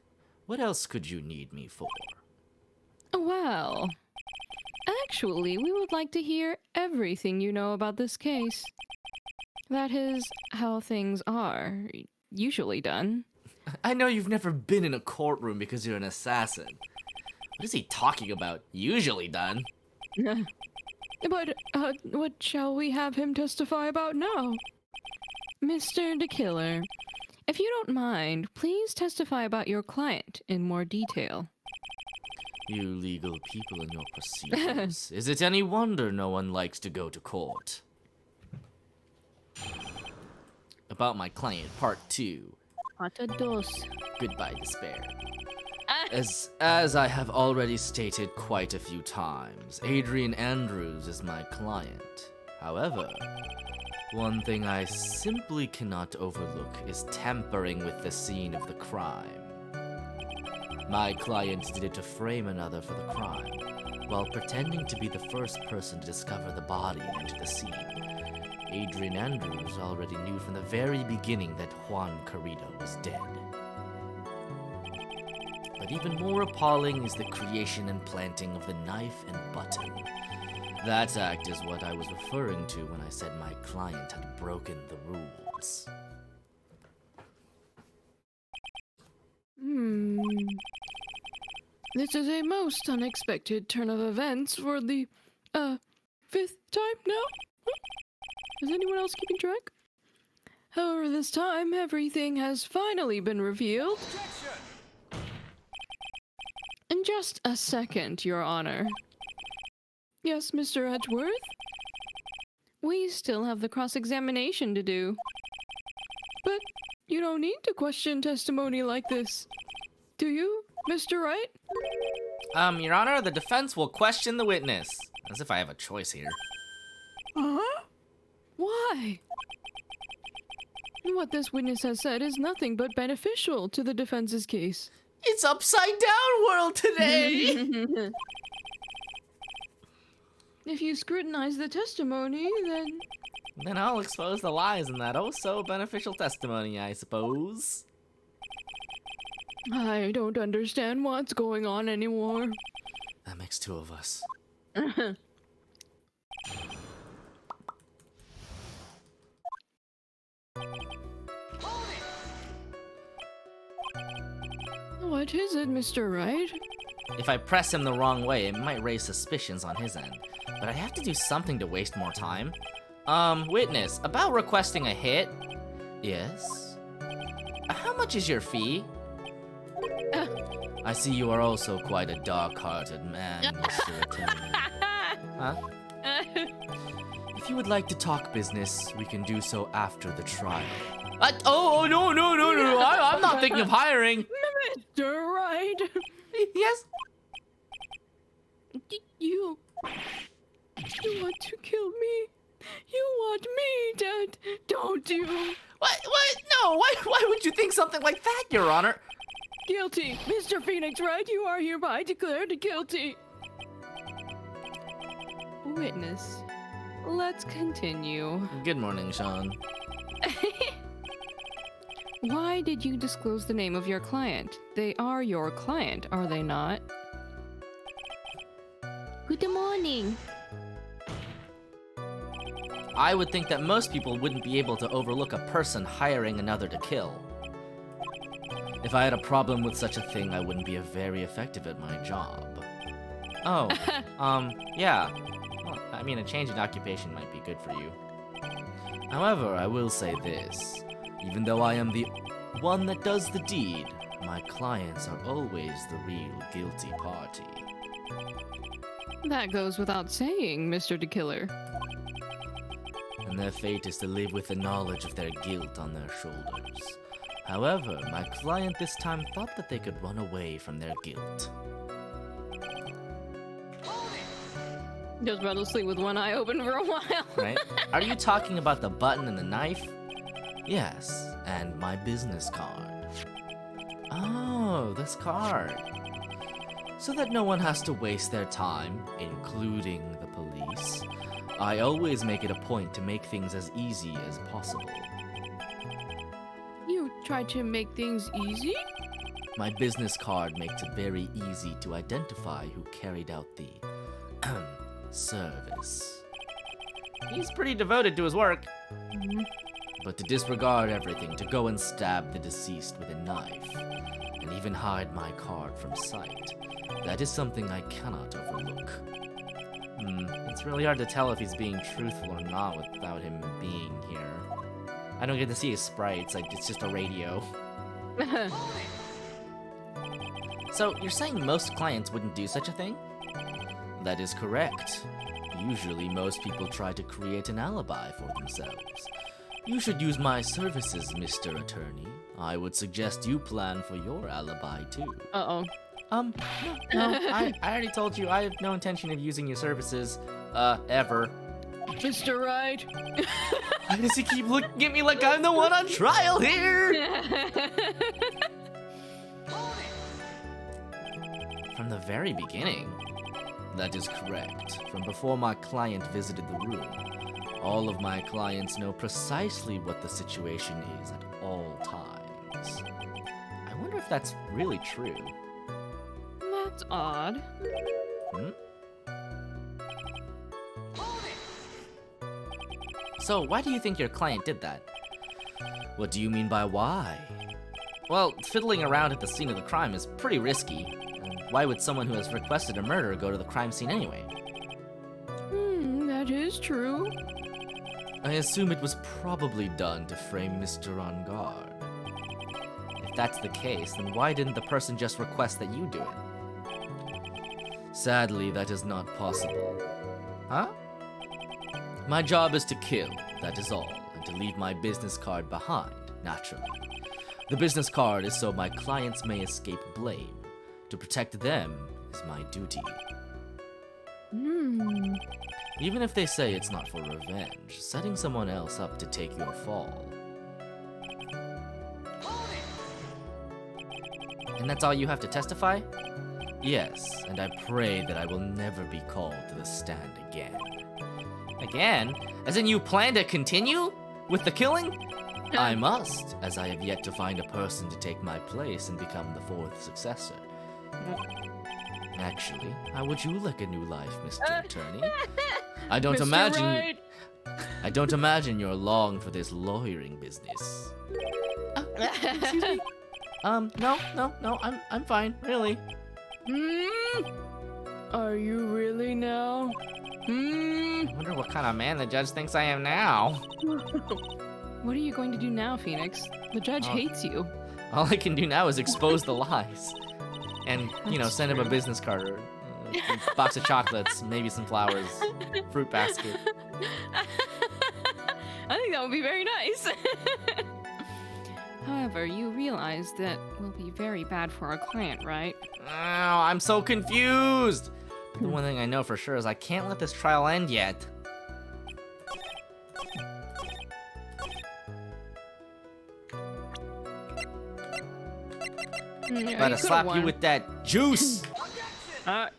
[SPEAKER 1] What else could you need me for?
[SPEAKER 2] Well, actually, we would like to hear everything you know about this case. That is how things are usually done.
[SPEAKER 1] I know you've never been in a courtroom because you're an assassin. What is he talking about? Usually done.
[SPEAKER 2] But, what shall we have him testify about now? Mr. DeKiller, if you don't mind, please testify about your client in more detail.
[SPEAKER 1] You legal people and your procedures. Is it any wonder no one likes to go to court? About my client, part 2. Goodbye, despair. As I have already stated quite a few times, Adrian Andrews is my client. However, one thing I simply cannot overlook is tampering with the scene of the crime. My client did it to frame another for the crime, while pretending to be the first person to discover the body and enter the scene. Adrian Andrews already knew from the very beginning that Juan Carrito was dead. But even more appalling is the creation and planting of the knife and button. That act is what I was referring to when I said my client had broken the rules.
[SPEAKER 2] This is a most unexpected turn of events for the, 5th time now? Is anyone else keeping track? However, this time, everything has finally been revealed. In just a second, Your Honor. Yes, Mr. Edgeworth? We still have the cross-examination to do. But you don't need to question testimony like this. Do you, Mr. Wright?
[SPEAKER 1] Your Honor, the defense will question the witness. As if I have a choice here.
[SPEAKER 2] Huh? Why? What this witness has said is nothing but beneficial to the defense's case.
[SPEAKER 1] It's upside down world today!
[SPEAKER 2] If you scrutinize the testimony, then...
[SPEAKER 1] Then I'll expose the lies in that oh-so-beneficial testimony, I suppose.
[SPEAKER 2] I don't understand what's going on anymore.
[SPEAKER 1] That makes two of us.
[SPEAKER 2] What is it, Mr. Wright?
[SPEAKER 1] If I press him the wrong way, it might raise suspicions on his end. But I have to do something to waste more time. Witness, about requesting a hit? Yes? How much is your fee? I see you are also quite a dark-hearted man, Mr. Attorney. Huh? If you would like to talk business, we can do so after the trial. No, I'm not thinking of hiring.
[SPEAKER 2] Mr. Wright!
[SPEAKER 1] Yes?
[SPEAKER 2] You want to kill me? You want me dead, don't you?
[SPEAKER 1] What? No, why would you think something like that, Your Honor?
[SPEAKER 2] Guilty. Mr. Phoenix Wright, you are hereby declared guilty. Witness, let's continue.
[SPEAKER 1] Good morning, Sean.
[SPEAKER 2] Why did you disclose the name of your client? They are your client, are they not? Good morning.
[SPEAKER 1] I would think that most people wouldn't be able to overlook a person hiring another to kill. If I had a problem with such a thing, I wouldn't be very effective at my job. Oh, yeah. Well, I mean, a change in occupation might be good for you. However, I will say this. Even though I am the one that does the deed, my clients are always the real guilty party.
[SPEAKER 2] That goes without saying, Mr. DeKiller.
[SPEAKER 1] And their fate is to live with the knowledge of their guilt on their shoulders. However, my client this time thought that they could run away from their guilt.
[SPEAKER 2] Just about to sleep with one eye open for a while.
[SPEAKER 1] Right? Are you talking about the button and the knife? Yes, and my business card. Oh, this card. So that no one has to waste their time, including the police, I always make it a point to make things as easy as possible.
[SPEAKER 2] You try to make things easy?
[SPEAKER 1] My business card makes it very easy to identify who carried out the service. He's pretty devoted to his work. But to disregard everything, to go and stab the deceased with a knife, and even hide my card from sight, that is something I cannot overlook. It's really hard to tell if he's being truthful or not without him being here. I don't get to see his sprites, it's just a radio. So, you're saying most clients wouldn't do such a thing? That is correct. Usually, most people try to create an alibi for themselves. You should use my services, Mr. Attorney. I would suggest you plan for your alibi, too.
[SPEAKER 2] Uh-oh.
[SPEAKER 1] No, I already told you I have no intention of using your services, ever.
[SPEAKER 2] Mr. Wright.
[SPEAKER 1] Why does he keep looking at me like I'm the one on trial here? From the very beginning. That is correct. From before my client visited the room. All of my clients know precisely what the situation is at all times. I wonder if that's really true.
[SPEAKER 2] That's odd.
[SPEAKER 1] Hmm? So, why do you think your client did that? What do you mean by why? Well, fiddling around at the scene of the crime is pretty risky. And why would someone who has requested a murder go to the crime scene anyway?
[SPEAKER 2] That is true.
[SPEAKER 1] I assume it was probably done to frame Mr. On Guard. If that's the case, then why didn't the person just request that you do it? Sadly, that is not possible. Huh? My job is to kill, that is all, and to leave my business card behind, naturally. The business card is so my clients may escape blame. To protect them is my duty. Even if they say it's not for revenge, setting someone else up to take your fall. And that's all you have to testify? Yes, and I pray that I will never be called to the stand again. Again? As in you plan to continue with the killing? I must, as I have yet to find a person to take my place and become the fourth successor. Actually, how would you like a new life, Mr. Attorney? I don't
[SPEAKER 2] Mr.
[SPEAKER 1] imagine.
[SPEAKER 2] Right.
[SPEAKER 1] I don't imagine you're long for this lawyering business. Excuse me. No. I'm fine, really.
[SPEAKER 2] Are you really now?
[SPEAKER 1] I wonder what kind of man the judge thinks I am now.
[SPEAKER 2] What are you going to do now, Phoenix? The judge hates you.
[SPEAKER 1] All I can do now is expose the lies. And,
[SPEAKER 2] That's
[SPEAKER 1] send him a
[SPEAKER 2] true.
[SPEAKER 1] business card or a box of chocolates, maybe some flowers, fruit basket.
[SPEAKER 2] I think that would be very nice. However, you realize that will be very bad for our client, right?
[SPEAKER 1] Oh, I'm so confused. But the one thing I know for sure is I can't let this trial end yet. Better slap you with that juice.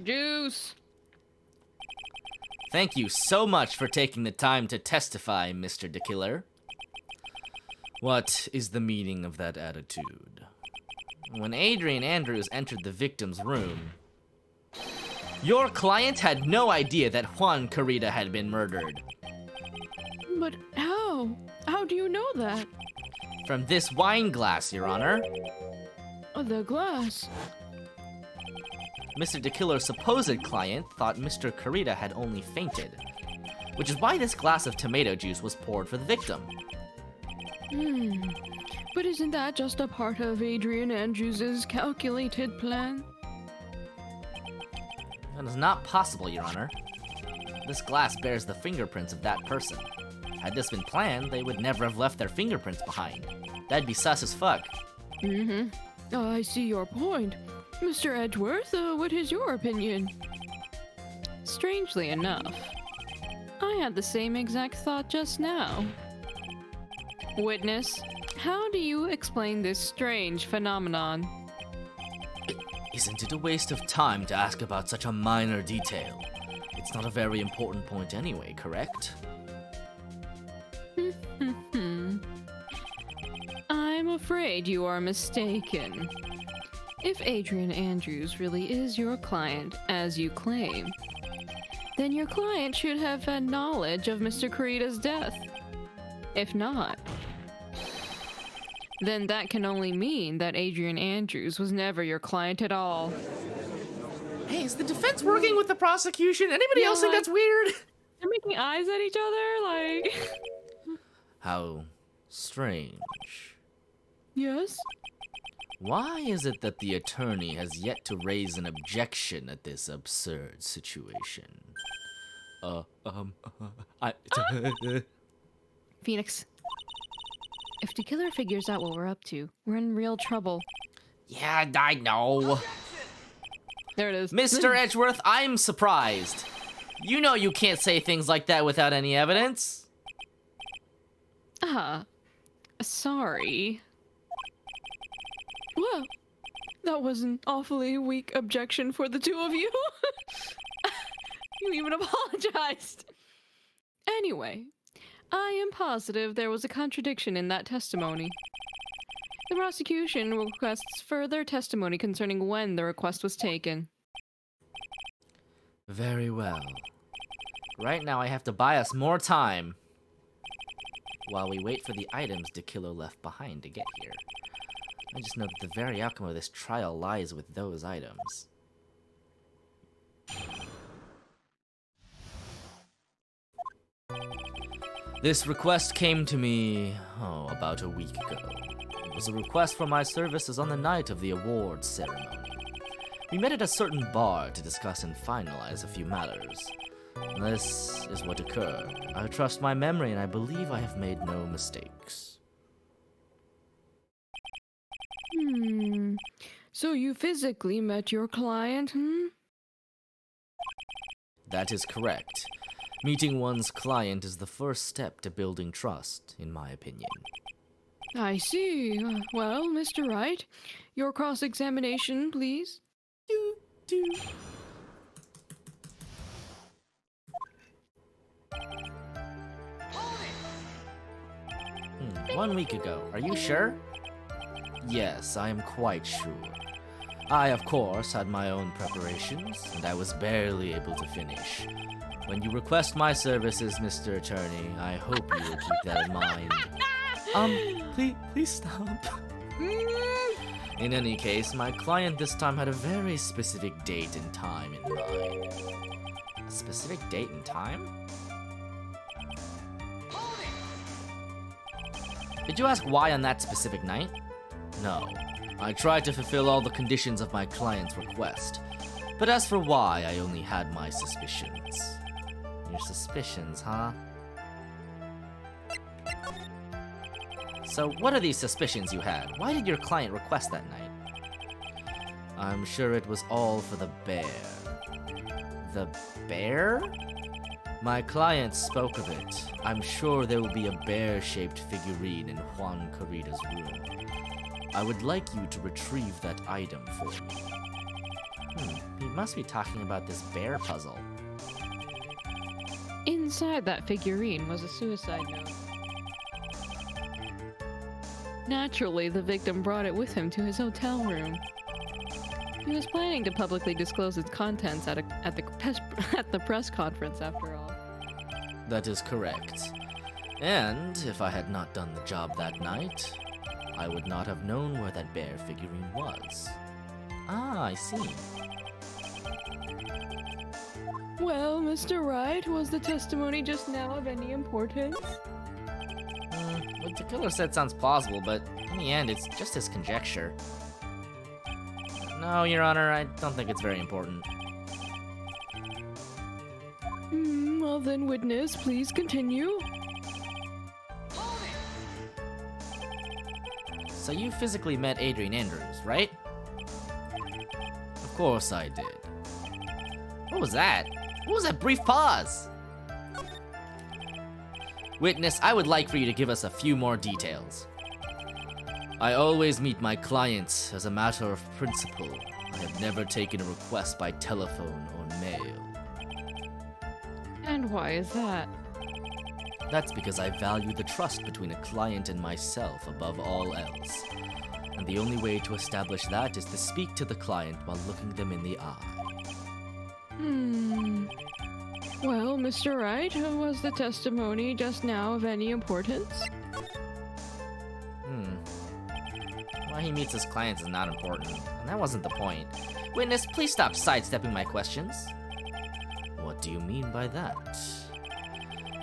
[SPEAKER 2] Juice.
[SPEAKER 1] Thank you so much for taking the time to testify, Mr. the Killer. What is the meaning of that attitude? When Adrian Andrews entered the victim's room, your client had no idea that Juan Carita had been murdered.
[SPEAKER 2] But how? How do you know that?
[SPEAKER 1] From this wine glass, Your Honor.
[SPEAKER 2] The glass.
[SPEAKER 1] Mr. DeKiller's supposed client thought Mr. Carita had only fainted, which is why this glass of tomato juice was poured for the victim.
[SPEAKER 2] But isn't that just a part of Adrian Andrews' calculated plan?
[SPEAKER 1] That is not possible, Your Honor. This glass bears the fingerprints of that person. Had this been planned, they would never have left their fingerprints behind. That'd be sus as fuck.
[SPEAKER 2] I see your point. Mr. Edgeworth, what is your opinion? Strangely enough, I had the same exact thought just now. Witness, how do you explain this strange phenomenon?
[SPEAKER 1] Isn't it a waste of time to ask about such a minor detail? It's not a very important point anyway, correct?
[SPEAKER 2] I'm afraid you are mistaken. If Adrian Andrews really is your client, as you claim, then your client should have had knowledge of Mr. Carita's death. If not, then that can only mean that Adrian Andrews was never your client at all.
[SPEAKER 1] Hey, is the defense working with the prosecution? Anybody else think
[SPEAKER 2] like-
[SPEAKER 1] that's weird?
[SPEAKER 2] They're making eyes at each other, like...
[SPEAKER 1] How strange.
[SPEAKER 2] Yes?
[SPEAKER 1] Why is it that the attorney has yet to raise an objection at this absurd situation?
[SPEAKER 2] Phoenix, if the killer figures out what we're up to, we're in real trouble.
[SPEAKER 1] Yeah, I know.
[SPEAKER 2] There it is.
[SPEAKER 1] Mr. Edgeworth, I'm surprised. You know you can't say things like that without any evidence.
[SPEAKER 2] Sorry. Well, that was an awfully weak objection for the two of you. You even apologized. Anyway, I am positive there was a contradiction in that testimony. The prosecution requests further testimony concerning when the request was taken.
[SPEAKER 1] Very well. Right now I have to buy us more time while we wait for the items Dakilo left behind to get here. I just know that the very outcome of this trial lies with those items. This request came to me, about a week ago. It was a request for my services on the night of the awards ceremony. We met at a certain bar to discuss and finalize a few matters. This is what occurred. I trust my memory and I believe I have made no mistakes.
[SPEAKER 2] So you physically met your client,
[SPEAKER 1] That is correct. Meeting one's client is the first step to building trust, in my opinion.
[SPEAKER 2] I see. Well, Mr. Wright, your cross-examination, please.
[SPEAKER 1] 1 week ago. Are you sure? Yes, I am quite sure. I, of course, had my own preparations, and I was barely able to finish. When you request my services, Mr. Attorney, I hope you will keep that in mind. Please stop. In any case, my client this time had a very specific date and time in mind. A specific date and time? Did you ask why on that specific night? No. I tried to fulfill all the conditions of my client's request. But as for why, I only had my suspicions. Your suspicions, huh? So, what are these suspicions you had? Why did your client request that night? I'm sure it was all for the bear. The bear? My client spoke of it. I'm sure there will be a bear-shaped figurine in Juan Corrida's room. I would like you to retrieve that item for me. He must be talking about this bear puzzle.
[SPEAKER 2] Inside that figurine was a suicide note. Naturally, the victim brought it with him to his hotel room. He was planning to publicly disclose its contents at the press conference, after all.
[SPEAKER 1] That is correct. And if I had not done the job that night, I would not have known where that bear figurine was. Ah, I see.
[SPEAKER 2] Well, Mr. Wright, was the testimony just now of any importance?
[SPEAKER 1] What the killer said sounds plausible, but in the end, it's just his conjecture. No, Your Honor, I don't think it's very important.
[SPEAKER 2] Well then, witness, please continue.
[SPEAKER 1] So you physically met Adrian Andrews, right? Of course I did. What was that? What was that brief pause? Witness, I would like for you to give us a few more details. I always meet my clients as a matter of principle. I have never taken a request by telephone or mail.
[SPEAKER 2] And why is that?
[SPEAKER 1] That's because I value the trust between a client and myself above all else. And the only way to establish that is to speak to the client while looking them in the eye.
[SPEAKER 2] Well, Mr. Wright, was the testimony just now of any importance?
[SPEAKER 1] Why he meets his clients is not important, and that wasn't the point. Witness, please stop sidestepping my questions. What do you mean by that?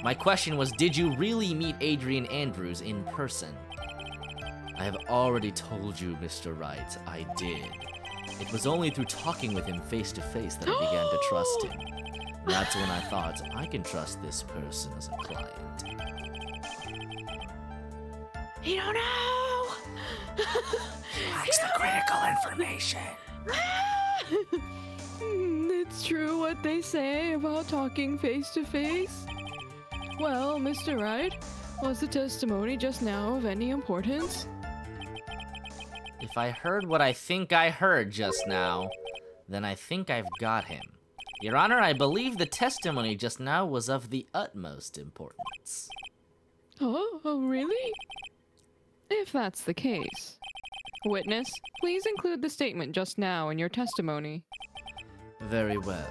[SPEAKER 1] My question was, did you really meet Adrian Andrews in person? I have already told you, Mr. Wright, I did. It was only through talking with him face to face that I began to trust him. That's when I thought, I can trust this person as a client.
[SPEAKER 2] You don't know!
[SPEAKER 1] He likes the critical information.
[SPEAKER 2] It's true what they say about talking face to face. Well, Mr. Wright, was the testimony just now of any importance?
[SPEAKER 1] If I heard what I think I heard just now, then I think I've got him. Your Honor, I believe the testimony just now was of the utmost importance.
[SPEAKER 2] Oh, really? If that's the case. Witness, please include the statement just now in your testimony.
[SPEAKER 1] Very well.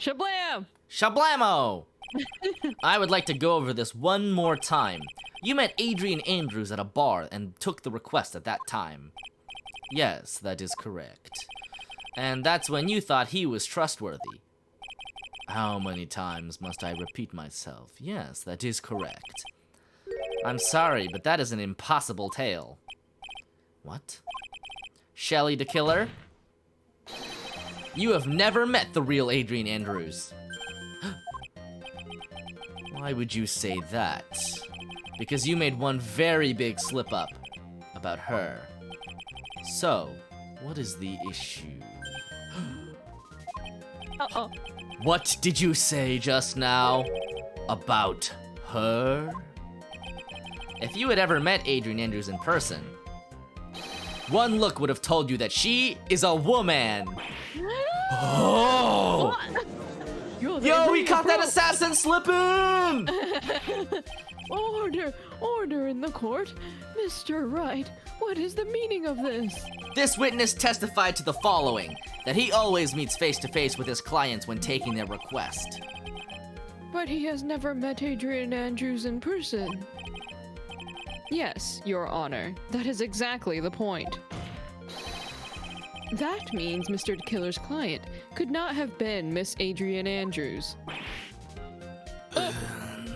[SPEAKER 2] Shablam!
[SPEAKER 1] Shablamo! I would like to go over this one more time. You met Adrian Andrews at a bar and took the request at that time. Yes, that is correct. And that's when you thought he was trustworthy. How many times must I repeat myself? Yes, that is correct. I'm sorry, but that is an impossible tale. What? Shelly the Killer? You have never met the real Adrian Andrews. Why would you say that? Because you made one very big slip-up about her. So, what is the issue?
[SPEAKER 2] Uh-oh.
[SPEAKER 1] What did you say just now? About her? If you had ever met Adrian Andrews in person, one look would have told you that she is a woman. Oh! Yo, we caught that assassin slipping!
[SPEAKER 2] Order in the court. Mr. Wright, what is the meaning of this?
[SPEAKER 1] This witness testified to the following, that he always meets face-to-face with his clients when taking their request.
[SPEAKER 2] But he has never met Adrian Andrews in person. Yes, Your Honor, that is exactly the point. That means Mr. the Killer's client could not have been Miss Adrian Andrews.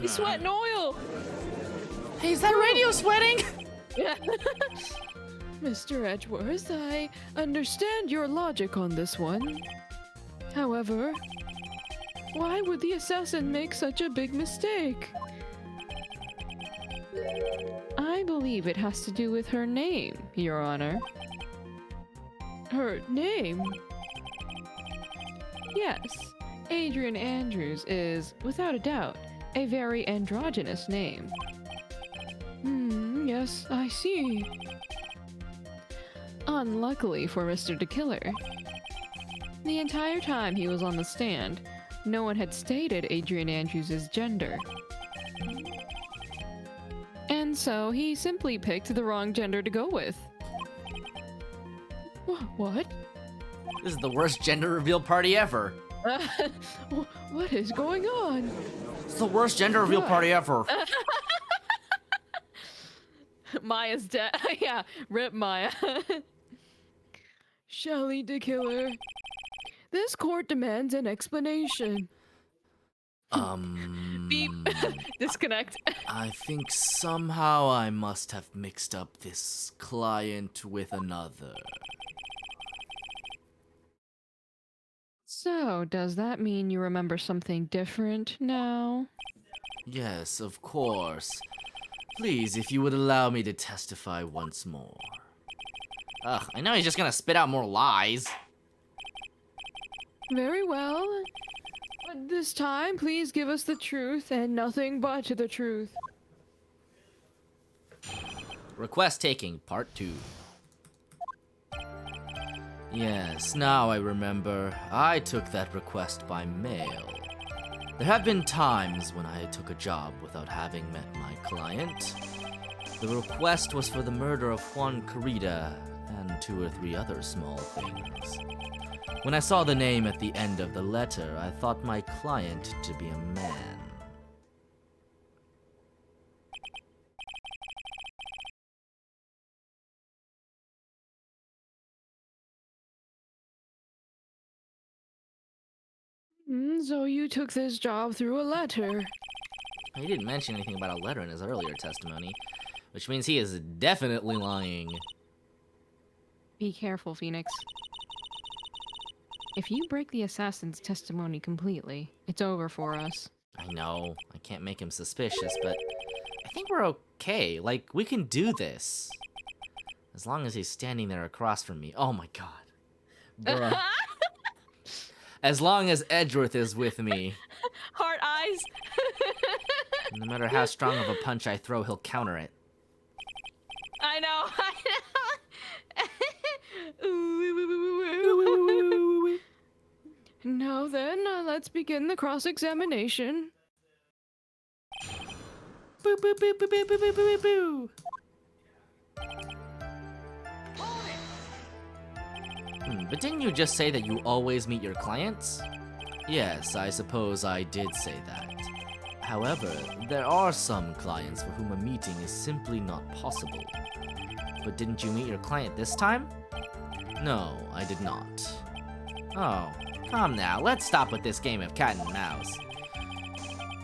[SPEAKER 2] He's sweating oil!
[SPEAKER 1] Hey, is that radio sweating?
[SPEAKER 2] Mr. Edgeworth, I understand your logic on this one. However, why would the assassin make such a big mistake? I believe it has to do with her name, Your Honor. Her name? Yes, Adrian Andrews is, without a doubt, a very androgynous name. Yes, I see. Unluckily for Mr. the Killer, the entire time he was on the stand, no one had stated Adrian Andrews' gender. And so he simply picked the wrong gender to go with. What?
[SPEAKER 1] This is the worst gender reveal party ever.
[SPEAKER 2] What is going on?
[SPEAKER 1] It's the worst gender reveal party ever.
[SPEAKER 2] Maya's dead. Yeah, rip Maya. Shelly the Killer. This court demands an explanation. Beep. Disconnect.
[SPEAKER 1] I think somehow I must have mixed up this client with another.
[SPEAKER 2] So, does that mean you remember something different now?
[SPEAKER 1] Yes, of course. Please, if you would allow me to testify once more. Ugh, I know he's just gonna spit out more lies.
[SPEAKER 2] Very well. But this time, please give us the truth and nothing but the truth.
[SPEAKER 1] Request taking, part 2. Yes, now I remember. I took that request by mail. There have been times when I took a job without having met my client. The request was for the murder of Juan Carita and 2 or 3 other small things. When I saw the name at the end of the letter, I thought my client to be a man.
[SPEAKER 2] So you took this job through a letter.
[SPEAKER 1] He didn't mention anything about a letter in his earlier testimony, which means he is definitely lying.
[SPEAKER 2] Be careful, Phoenix. If you break the assassin's testimony completely, it's over for us.
[SPEAKER 1] I know, I can't make him suspicious, but I think we're okay. Like, we can do this. As long as he's standing there across from me. Oh my god. Bruh. As long as Edgeworth is with me.
[SPEAKER 2] Heart eyes.
[SPEAKER 1] No matter how strong of a punch I throw, he'll counter it.
[SPEAKER 2] I know. let's begin the cross-examination.
[SPEAKER 1] Boo boo boo boo boo boo boo boo boo. But didn't you just say that you always meet your clients? Yes, I suppose I did say that. However, there are some clients for whom a meeting is simply not possible. But didn't you meet your client this time? No, I did not. Oh, come now, let's stop with this game of cat and mouse.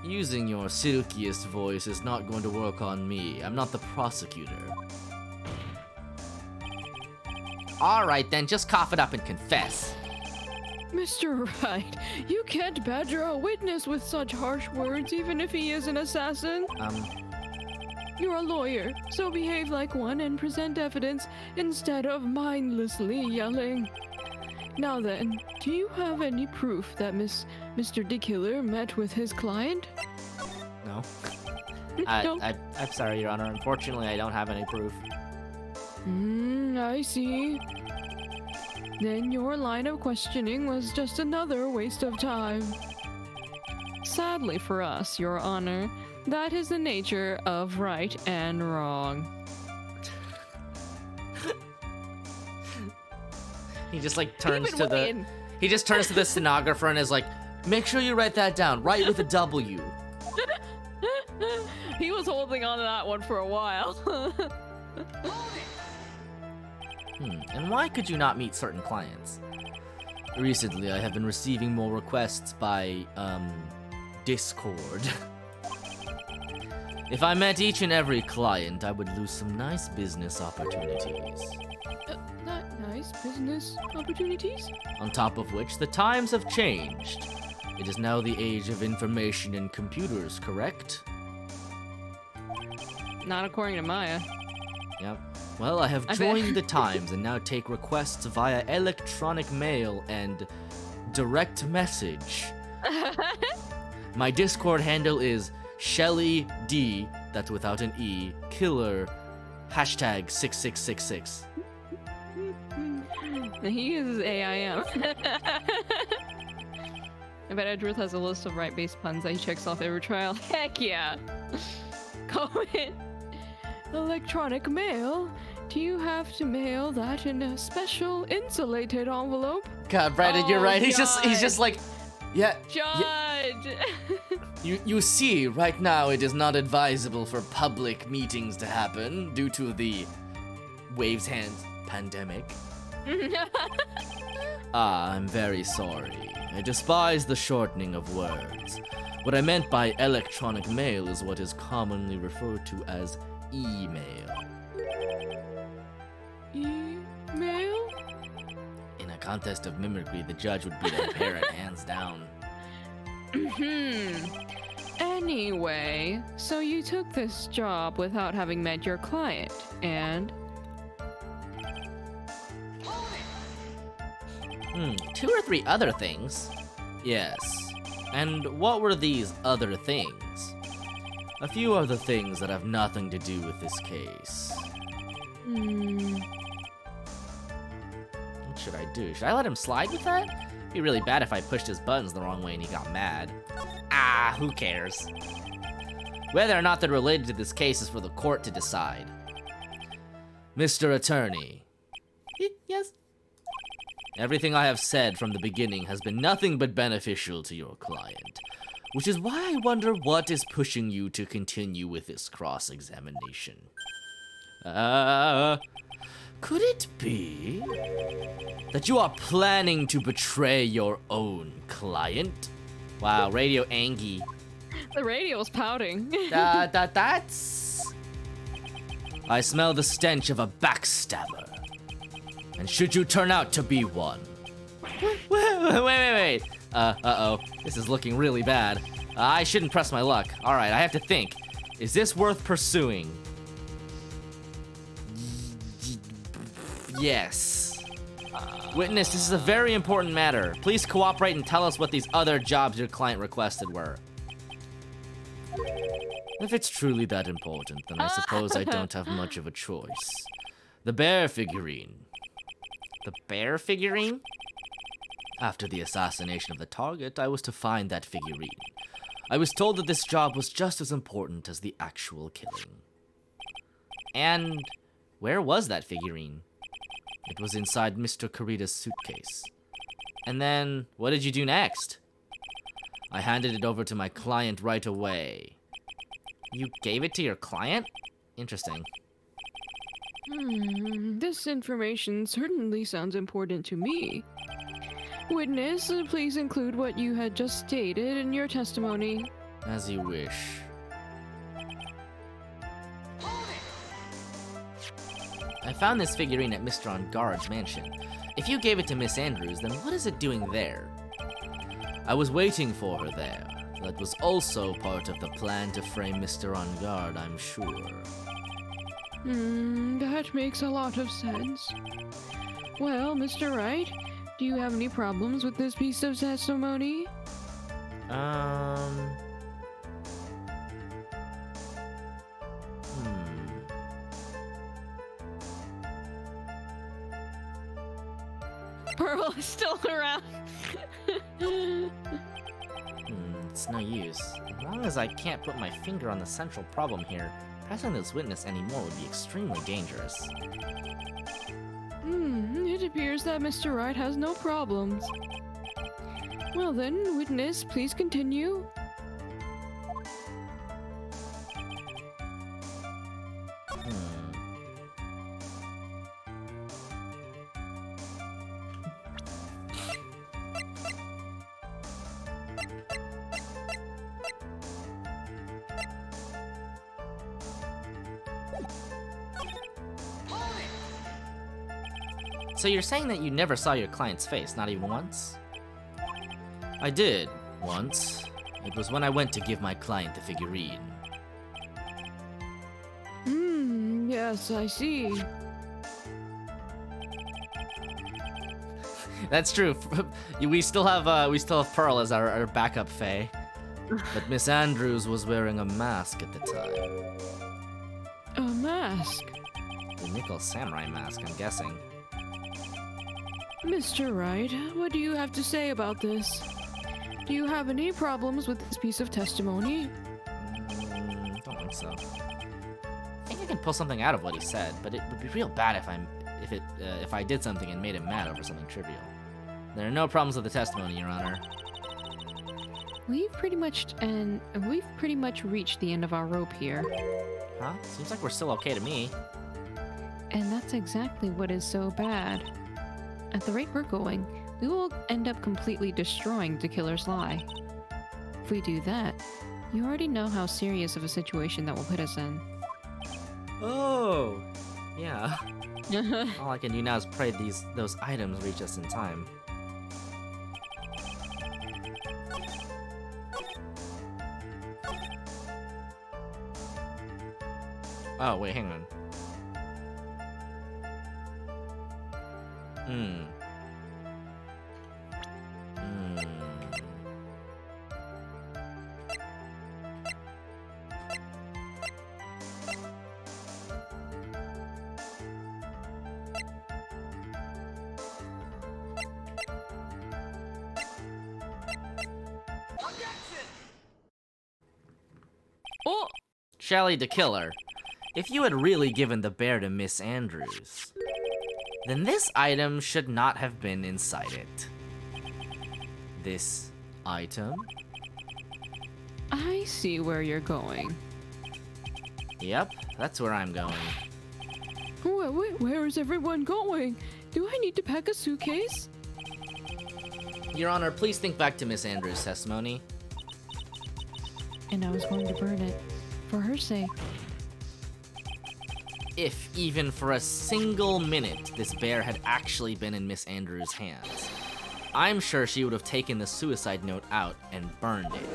[SPEAKER 1] Using your silkiest voice is not going to work on me. I'm not the prosecutor. Alright then, just cough it up and confess.
[SPEAKER 2] Mr. Wright, you can't badger a witness with such harsh words, even if he is an assassin. You're a lawyer, so behave like one and present evidence instead of mindlessly yelling. Now then, do you have any proof that Mr. DeKiller met with his client?
[SPEAKER 1] No.
[SPEAKER 2] No.
[SPEAKER 1] I'm sorry, Your Honor. Unfortunately, I don't have any proof.
[SPEAKER 2] I see. Then your line of questioning was just another waste of time. Sadly for us, Your Honor, that is the nature of right and wrong.
[SPEAKER 1] He just like turns to the he just turns to the stenographer and is like, "Make sure you write that down. Write with a W."
[SPEAKER 2] He was holding on to that one for a while.
[SPEAKER 1] And why could you not meet certain clients? Recently, I have been receiving more requests by, Discord. If I met each and every client, I would lose some nice business opportunities.
[SPEAKER 2] Nice business opportunities?
[SPEAKER 1] On top of which, the times have changed. It is now the age of information and computers, correct?
[SPEAKER 2] Not according to Maya.
[SPEAKER 1] Yep. Well, I have joined the times and now take requests via electronic mail and direct message. My Discord handle is Shelly D, that's without an E, killer, hashtag 6666.
[SPEAKER 2] He uses AIM. I bet Edgeworth has a list of right-based puns that he checks off every trial. Heck yeah! Comment. Electronic mail? Do you have to mail that in a special insulated envelope?
[SPEAKER 1] God, Brandon, you're right. He's just like, yeah.
[SPEAKER 2] Judge!
[SPEAKER 1] You see, right now it is not advisable for public meetings to happen due to the waves hands pandemic. I'm very sorry. I despise the shortening of words. What I meant by electronic mail is what is commonly referred to as email.
[SPEAKER 2] Email?
[SPEAKER 1] In a contest of mimicry, the judge would beat a parrot hands down.
[SPEAKER 2] Anyway, so you took this job without having met your client, and...
[SPEAKER 1] Two or three other things? Yes. And what were these other things? A few other things that have nothing to do with this case. What should I do? Should I let him slide with that? It'd be really bad if I pushed his buttons the wrong way and he got mad. Ah, who cares? Whether or not they're related to this case is for the court to decide. Mr. Attorney. Yes? Everything I have said from the beginning has been nothing but beneficial to your client, which is why I wonder what is pushing you to continue with this cross-examination. Could it be that you are planning to betray your own client? Wow, Radio Angie.
[SPEAKER 2] The radio's pouting.
[SPEAKER 1] That's... I smell the stench of a backstabber. And should you turn out to be one... Wait. Uh-oh. This is looking really bad. I shouldn't press my luck. Alright, I have to think. Is this worth pursuing? Yes. Witness, this is a very important matter. Please cooperate and tell us what these other jobs your client requested were. If it's truly that important, then I suppose I don't have much of a choice. The bear figurine. The bear figurine? After the assassination of the target, I was to find that figurine. I was told that this job was just as important as the actual killing. And where was that figurine? It was inside Mr. Kurita's suitcase. And then, what did you do next? I handed it over to my client right away. You gave it to your client? Interesting.
[SPEAKER 2] This information certainly sounds important to me. Witness, please include what you had just stated in your testimony.
[SPEAKER 1] As you wish. I found this figurine at Mr. Enguarde's mansion. If you gave it to Miss Andrews, then what is it doing there? I was waiting for her there. That was also part of the plan to frame Mr. Enguarde, I'm sure.
[SPEAKER 2] That makes a lot of sense. Well, Mr. Wright, do you have any problems with this piece of testimony? Pearl is still around.
[SPEAKER 1] It's no use. As long as I can't put my finger on the central problem here, pressing this witness anymore would be extremely dangerous.
[SPEAKER 2] It appears that Mr. Wright has no problems. Well then, witness, please continue.
[SPEAKER 1] So you're saying that you never saw your client's face, not even once? I did, once. It was when I went to give my client the figurine.
[SPEAKER 2] Yes, I see.
[SPEAKER 1] That's true. We still have Pearl as our backup Fae. But Miss Andrews was wearing a mask at the time.
[SPEAKER 2] A mask?
[SPEAKER 1] The nickel samurai mask, I'm guessing.
[SPEAKER 2] Mr. Wright, what do you have to say about this? Do you have any problems with this piece of testimony?
[SPEAKER 1] Don't think so. I think I can pull something out of what he said, but it would be real bad if I did something and made him mad over something trivial. There are no problems with the testimony, Your Honor.
[SPEAKER 2] We've pretty much reached the end of our rope here.
[SPEAKER 1] Huh? Seems like we're still okay to me.
[SPEAKER 2] And that's exactly what is so bad. At the rate we're going, we will end up completely destroying the killer's lie. If we do that, you already know how serious of a situation that will put us in.
[SPEAKER 1] Oh, yeah. All I can do now is pray those items reach us in time. Oh, wait, hang on.
[SPEAKER 2] Oh!
[SPEAKER 1] Shelly the killer, if you had really given the bear to Miss Andrews, then this item should not have been inside it. This item?
[SPEAKER 2] I see where you're going.
[SPEAKER 1] Yep, that's where I'm going.
[SPEAKER 2] Wait, where is everyone going? Do I need to pack a suitcase?
[SPEAKER 1] Your Honor, please think back to Miss Andrews' testimony.
[SPEAKER 2] And I was going to burn it, for her sake.
[SPEAKER 1] If even for a single minute this bear had actually been in Miss Andrews' hands, I'm sure she would have taken the suicide note out and burned it.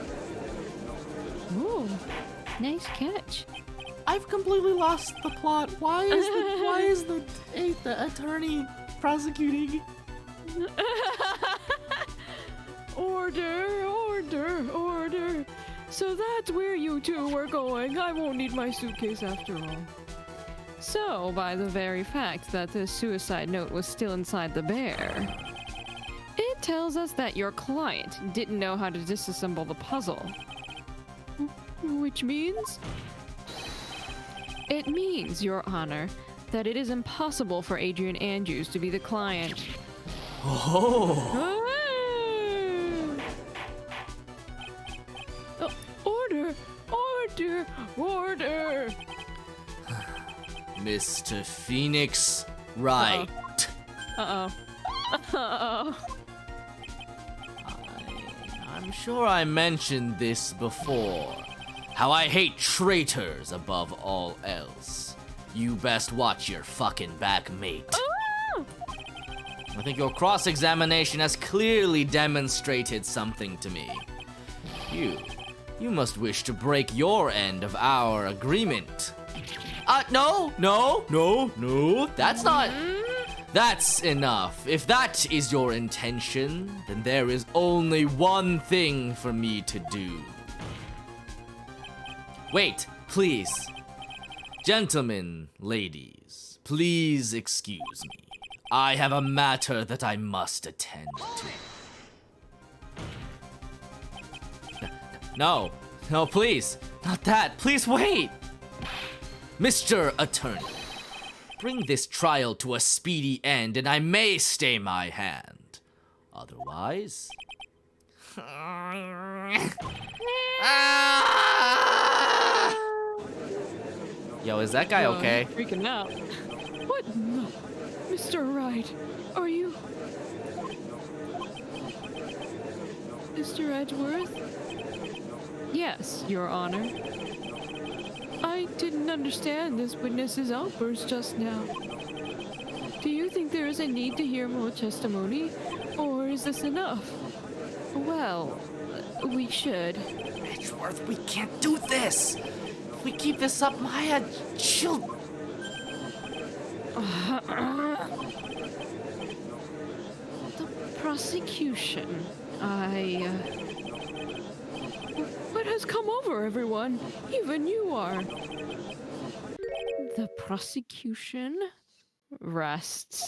[SPEAKER 2] Ooh, nice catch.
[SPEAKER 1] I've completely lost the plot. Why is the attorney prosecuting?
[SPEAKER 2] Order. So that's where you two were going. I won't need my suitcase after all. So, by the very fact that this suicide note was still inside the bear, it tells us that your client didn't know how to disassemble the puzzle. Which means? It means, Your Honor, that it is impossible for Adrian Andrews to be the client.
[SPEAKER 1] Oh!
[SPEAKER 2] Order! Order! Order!
[SPEAKER 1] Mr. Phoenix Wright.
[SPEAKER 2] Uh-oh. Uh-oh.
[SPEAKER 1] I'm sure I mentioned this before. How I hate traitors above all else. You best watch your fucking back, mate.
[SPEAKER 2] Ah!
[SPEAKER 1] I think your cross-examination has clearly demonstrated something to me. You must wish to break your end of our agreement. No, that's enough. If that is your intention, then there is only one thing for me to do. Wait, please. Gentlemen, ladies, please excuse me. I have a matter that I must attend to. No, please. Not that. Please wait. Mr. Attorney, bring this trial to a speedy end and I may stay my hand. Otherwise... Yo, is that guy okay?
[SPEAKER 2] Freaking out. What? No. Mr. Wright, are you... Mr. Edgeworth? Yes, Your Honor. I didn't understand this witness's outburst just now. Do you think there is a need to hear more testimony, or is this enough? Well, we should.
[SPEAKER 1] Edgeworth, we can't do this! If we keep this up, Maya, she'll...
[SPEAKER 2] The prosecution, What has come over everyone? Even you are. The prosecution rests.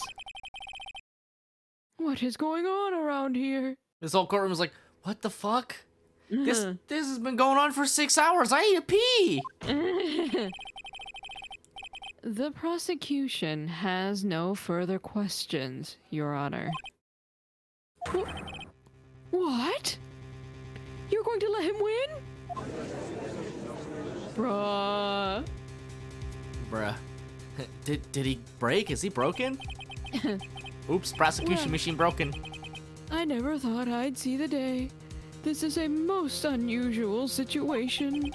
[SPEAKER 2] What is going on around here?
[SPEAKER 1] This whole courtroom is like, what the fuck? This has been going on for 6 hours. I need to pee.
[SPEAKER 2] The prosecution has no further questions, Your Honor. What? You're going to let him win? Bruh.
[SPEAKER 1] Did he break? Is he broken? Oops, prosecution machine broken.
[SPEAKER 2] I never thought I'd see the day. This is a most unusual situation.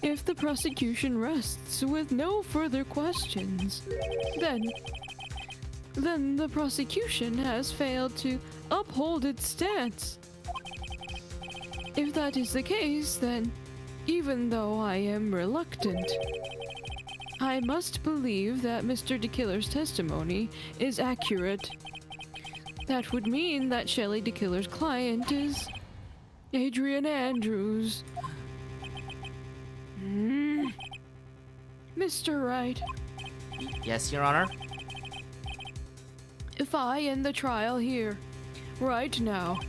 [SPEAKER 2] If the prosecution rests with no further questions, then the prosecution has failed to uphold its stance. If that is the case, then, even though I am reluctant, I must believe that Mr. DeKiller's testimony is accurate. That would mean that Shelley DeKiller's client is Adrian Andrews. Mr. Wright.
[SPEAKER 1] Yes, Your Honor?
[SPEAKER 2] If I end the trial here, right now,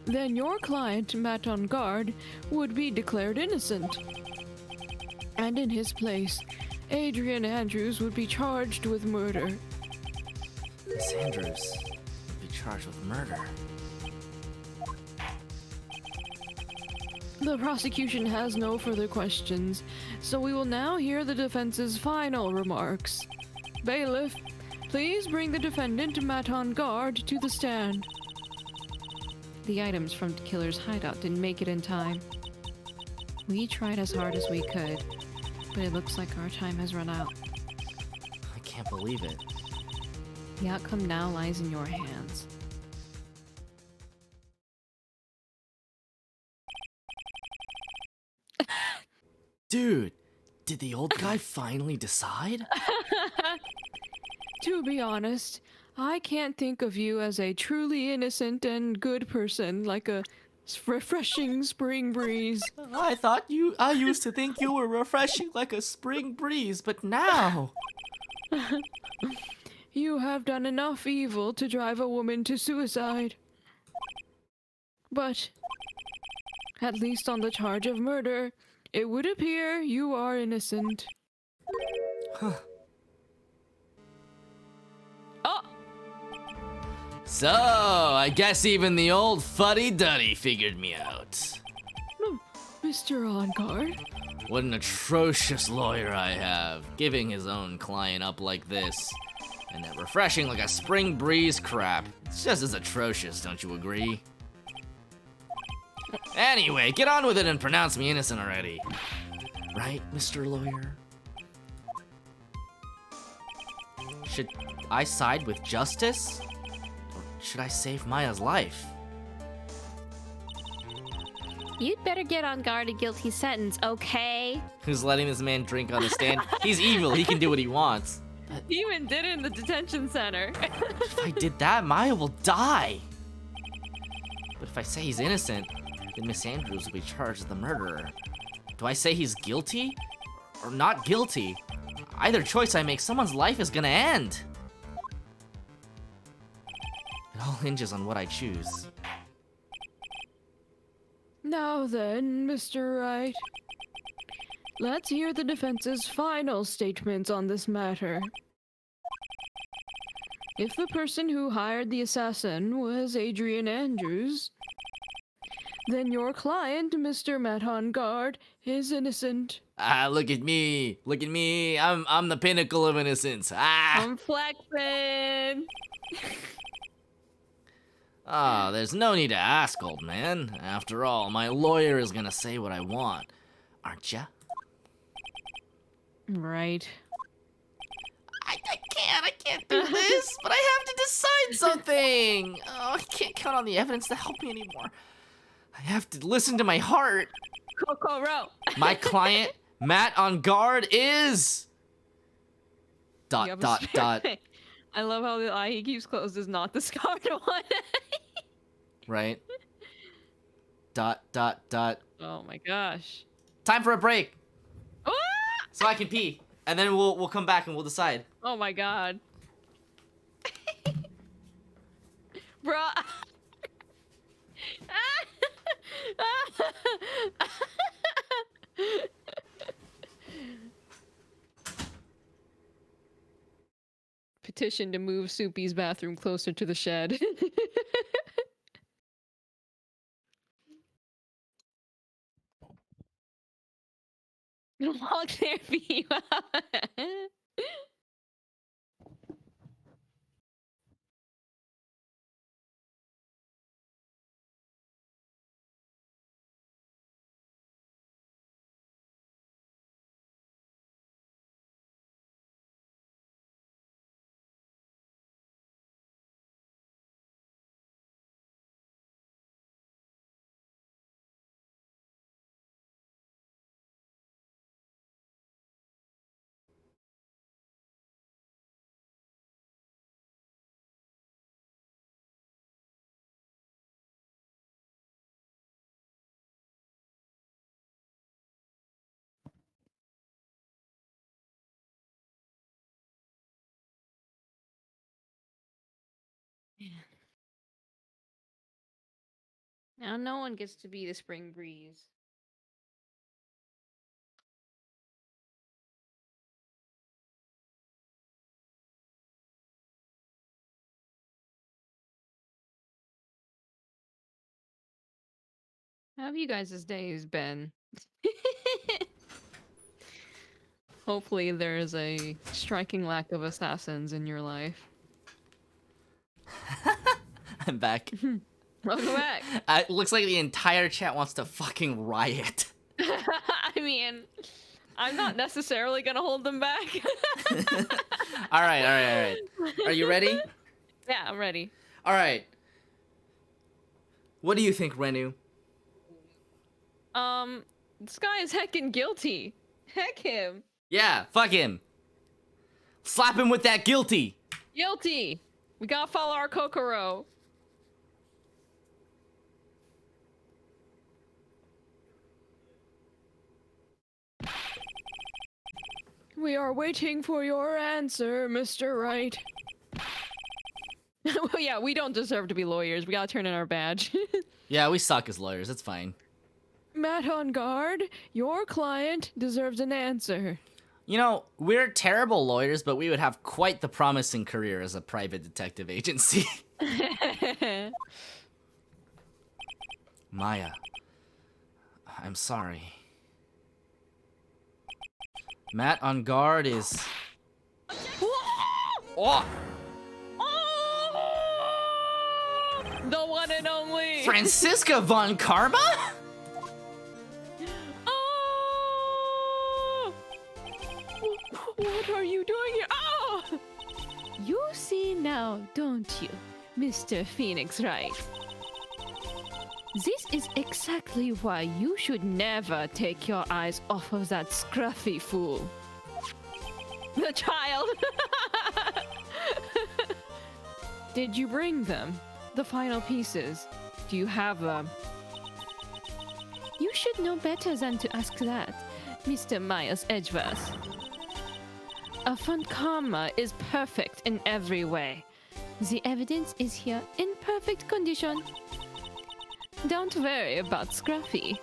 [SPEAKER 2] then your client, Matt on guard, would be declared innocent. And in his place, Adrian Andrews would be charged with murder.
[SPEAKER 1] Miss Andrews would be charged with murder.
[SPEAKER 2] The prosecution has no further questions, so we will now hear the defense's final remarks. Bailiff, please bring the defendant, Matt on guard, to the stand. The items from the killer's hideout didn't make it in time. We tried as hard as we could, but it looks like our time has run out.
[SPEAKER 1] I can't believe it.
[SPEAKER 2] The outcome now lies in your hands.
[SPEAKER 1] Dude, did the old guy finally decide?
[SPEAKER 2] To be honest, I can't think of you as a truly innocent and good person, like a refreshing spring breeze.
[SPEAKER 1] I used to think you were refreshing like a spring breeze, but now...
[SPEAKER 2] you have done enough evil to drive a woman to suicide. But, at least on the charge of murder, it would appear you are innocent.
[SPEAKER 1] Huh.
[SPEAKER 2] Oh!
[SPEAKER 1] So, I guess even the old fuddy-duddy figured me out.
[SPEAKER 2] Mr. On Guard?
[SPEAKER 1] What an atrocious lawyer I have, giving his own client up like this. And that refreshing like a spring breeze crap. It's just as atrocious, don't you agree? Anyway, get on with it and pronounce me innocent already. Right, Mr. Lawyer? Should I side with justice? Or should I save Maya's life?
[SPEAKER 3] You'd better get on guard a guilty sentence, okay?
[SPEAKER 1] Who's letting this man drink on the stand? He's evil, he can do what he wants.
[SPEAKER 2] He even did it in the detention center.
[SPEAKER 1] If I did that, Maya will die. But if I say he's innocent, then Miss Andrews will be charged as the murderer. Do I say he's guilty? Or not guilty? Either choice I make, someone's life is gonna end. It all hinges on what I choose.
[SPEAKER 2] Now then, Mr. Wright. Let's hear the defense's final statements on this matter. If the person who hired the assassin was Adrian Andrews, then your client, Mr. Matt Guard, is innocent.
[SPEAKER 1] Ah, look at me. Look at me. I'm the pinnacle of innocence. Ah!
[SPEAKER 2] I'm flexing.
[SPEAKER 1] Ah, there's no need to ask, old man. After all, my lawyer is gonna say what I want. Aren't ya?
[SPEAKER 2] Right.
[SPEAKER 1] I can't do this, but I have to decide something. Oh, I can't count on the evidence to help me anymore. I have to listen to my heart.
[SPEAKER 2] Kokoro.
[SPEAKER 1] My client, Matt on Guard, is...
[SPEAKER 2] You have a spare
[SPEAKER 1] Dot.
[SPEAKER 2] eye. I love how the eye he keeps closed is not the scarred one.
[SPEAKER 1] Right? Dot.
[SPEAKER 2] Oh my gosh.
[SPEAKER 1] Time for a break,
[SPEAKER 2] Ah!
[SPEAKER 1] so I can pee. And then we'll come back and we'll decide.
[SPEAKER 2] Oh my god. Bruh. Petition to move Soupy's bathroom closer to the shed. Walk there for you. Now no one gets to be the spring breeze. How have you guys' days been? Hopefully there is a striking lack of assassins in your life.
[SPEAKER 1] I'm back.
[SPEAKER 2] Welcome back.
[SPEAKER 1] It looks like the entire chat wants to fucking riot.
[SPEAKER 2] I mean, I'm not necessarily gonna hold them back.
[SPEAKER 1] All right. Are you ready?
[SPEAKER 2] Yeah, I'm ready.
[SPEAKER 1] All right. What do you think, Renu?
[SPEAKER 2] This guy is heckin' guilty. Heck him.
[SPEAKER 1] Yeah, fuck him. Slap him with that guilty.
[SPEAKER 2] Guilty. We gotta follow our Kokoro. We are waiting for your answer, Mr. Wright. yeah, we don't deserve to be lawyers. We gotta turn in our badge.
[SPEAKER 1] Yeah, we suck as lawyers. It's fine.
[SPEAKER 2] Matt on guard, your client deserves an answer.
[SPEAKER 1] You know, we're terrible lawyers, but we would have quite the promising career as a private detective agency. Maya, I'm sorry. Matt on guard is... Oh!
[SPEAKER 2] The one and only
[SPEAKER 1] Franziska von Karma?
[SPEAKER 2] Oh! What are you doing here? Oh! You see now, don't you, Mr. Phoenix Wright? This is exactly why you should never take your eyes off of that scruffy fool. The child! Did you bring them? The final pieces? Do you have them? You should know better than to ask that, Mr. Myers Edgeworth. A von Karma is perfect in every way. The evidence is here in perfect condition. Don't worry about Scruffy.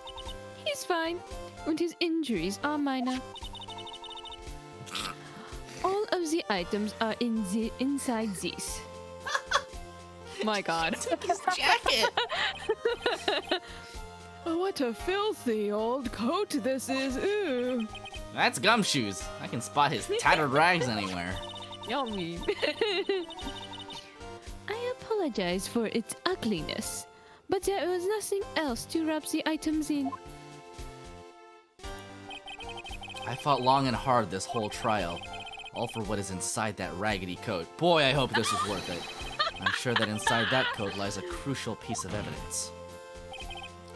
[SPEAKER 2] He's fine, and his injuries are minor. All of the items are inside this. My God.
[SPEAKER 1] Took his jacket.
[SPEAKER 2] What a filthy old coat this is. Ooh.
[SPEAKER 1] That's Gumshoes. I can spot his tattered rags anywhere.
[SPEAKER 2] Yummy. I apologize for its ugliness, but there was nothing else to wrap the items in.
[SPEAKER 1] I fought long and hard this whole trial, all for what is inside that raggedy coat. Boy, I hope this is worth it. I'm sure that inside that coat lies a crucial piece of evidence.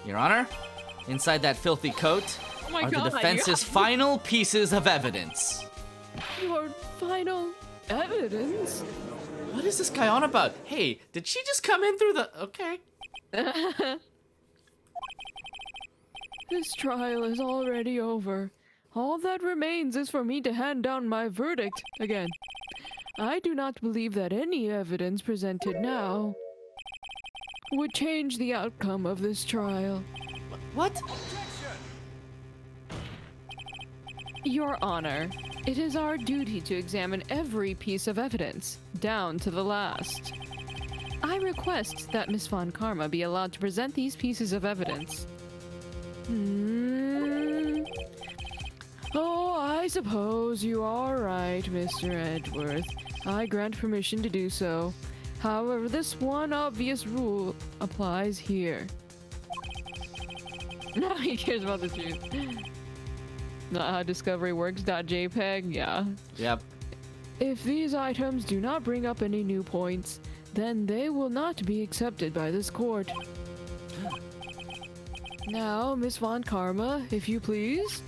[SPEAKER 1] Your Honor, inside that filthy coat
[SPEAKER 2] my
[SPEAKER 1] are
[SPEAKER 2] God,
[SPEAKER 1] the defense's final pieces of evidence.
[SPEAKER 2] Your final evidence?
[SPEAKER 1] What is this guy on about? Hey, did she just come in through the... Okay.
[SPEAKER 2] This trial is already over. All that remains is for me to hand down my verdict again. I do not believe that any evidence presented now would change the outcome of this trial.
[SPEAKER 1] What?
[SPEAKER 2] Your Honor, it is our duty to examine every piece of evidence, down to the last. I request that Miss Von Karma be allowed to present these pieces of evidence. Oh, I suppose you are right, Mr. Edgeworth. I grant permission to do so. However, this one obvious rule applies here. Now he cares about the truth. Not how Discovery works. .jpg, yeah.
[SPEAKER 1] Yep.
[SPEAKER 2] If these items do not bring up any new points, then they will not be accepted by this court. Now, Miss Von Karma, if you please.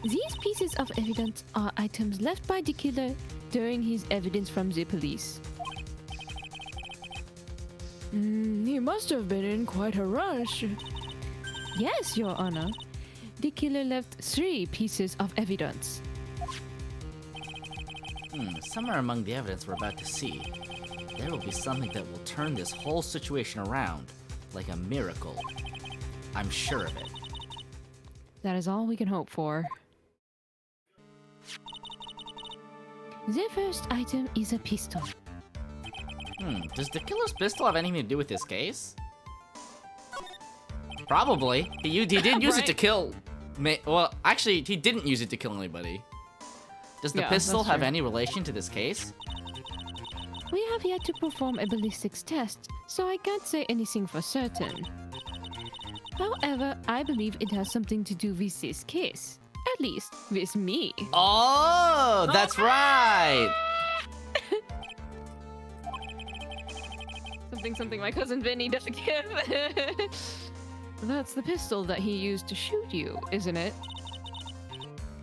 [SPEAKER 2] These pieces of evidence are items left by the killer during his evidence from the police. He must have been in quite a rush. Yes, Your Honor. The killer left 3 pieces of evidence.
[SPEAKER 1] Somewhere among the evidence we're about to see, there will be something that will turn this whole situation around, like a miracle. I'm sure of it.
[SPEAKER 2] That is all we can hope for. The first item is a pistol.
[SPEAKER 1] Does the killer's pistol have anything to do with this case? Probably. He did use it to kill... Well, actually, he didn't use it to kill anybody. Does the pistol have any relation to this case?
[SPEAKER 2] We have yet to perform a ballistics test, so I can't say anything for certain. However, I believe it has something to do with this case. At least, with me.
[SPEAKER 1] Oh, that's right!
[SPEAKER 2] Something my cousin Vinny doesn't give. That's the pistol that he used to shoot you, isn't it?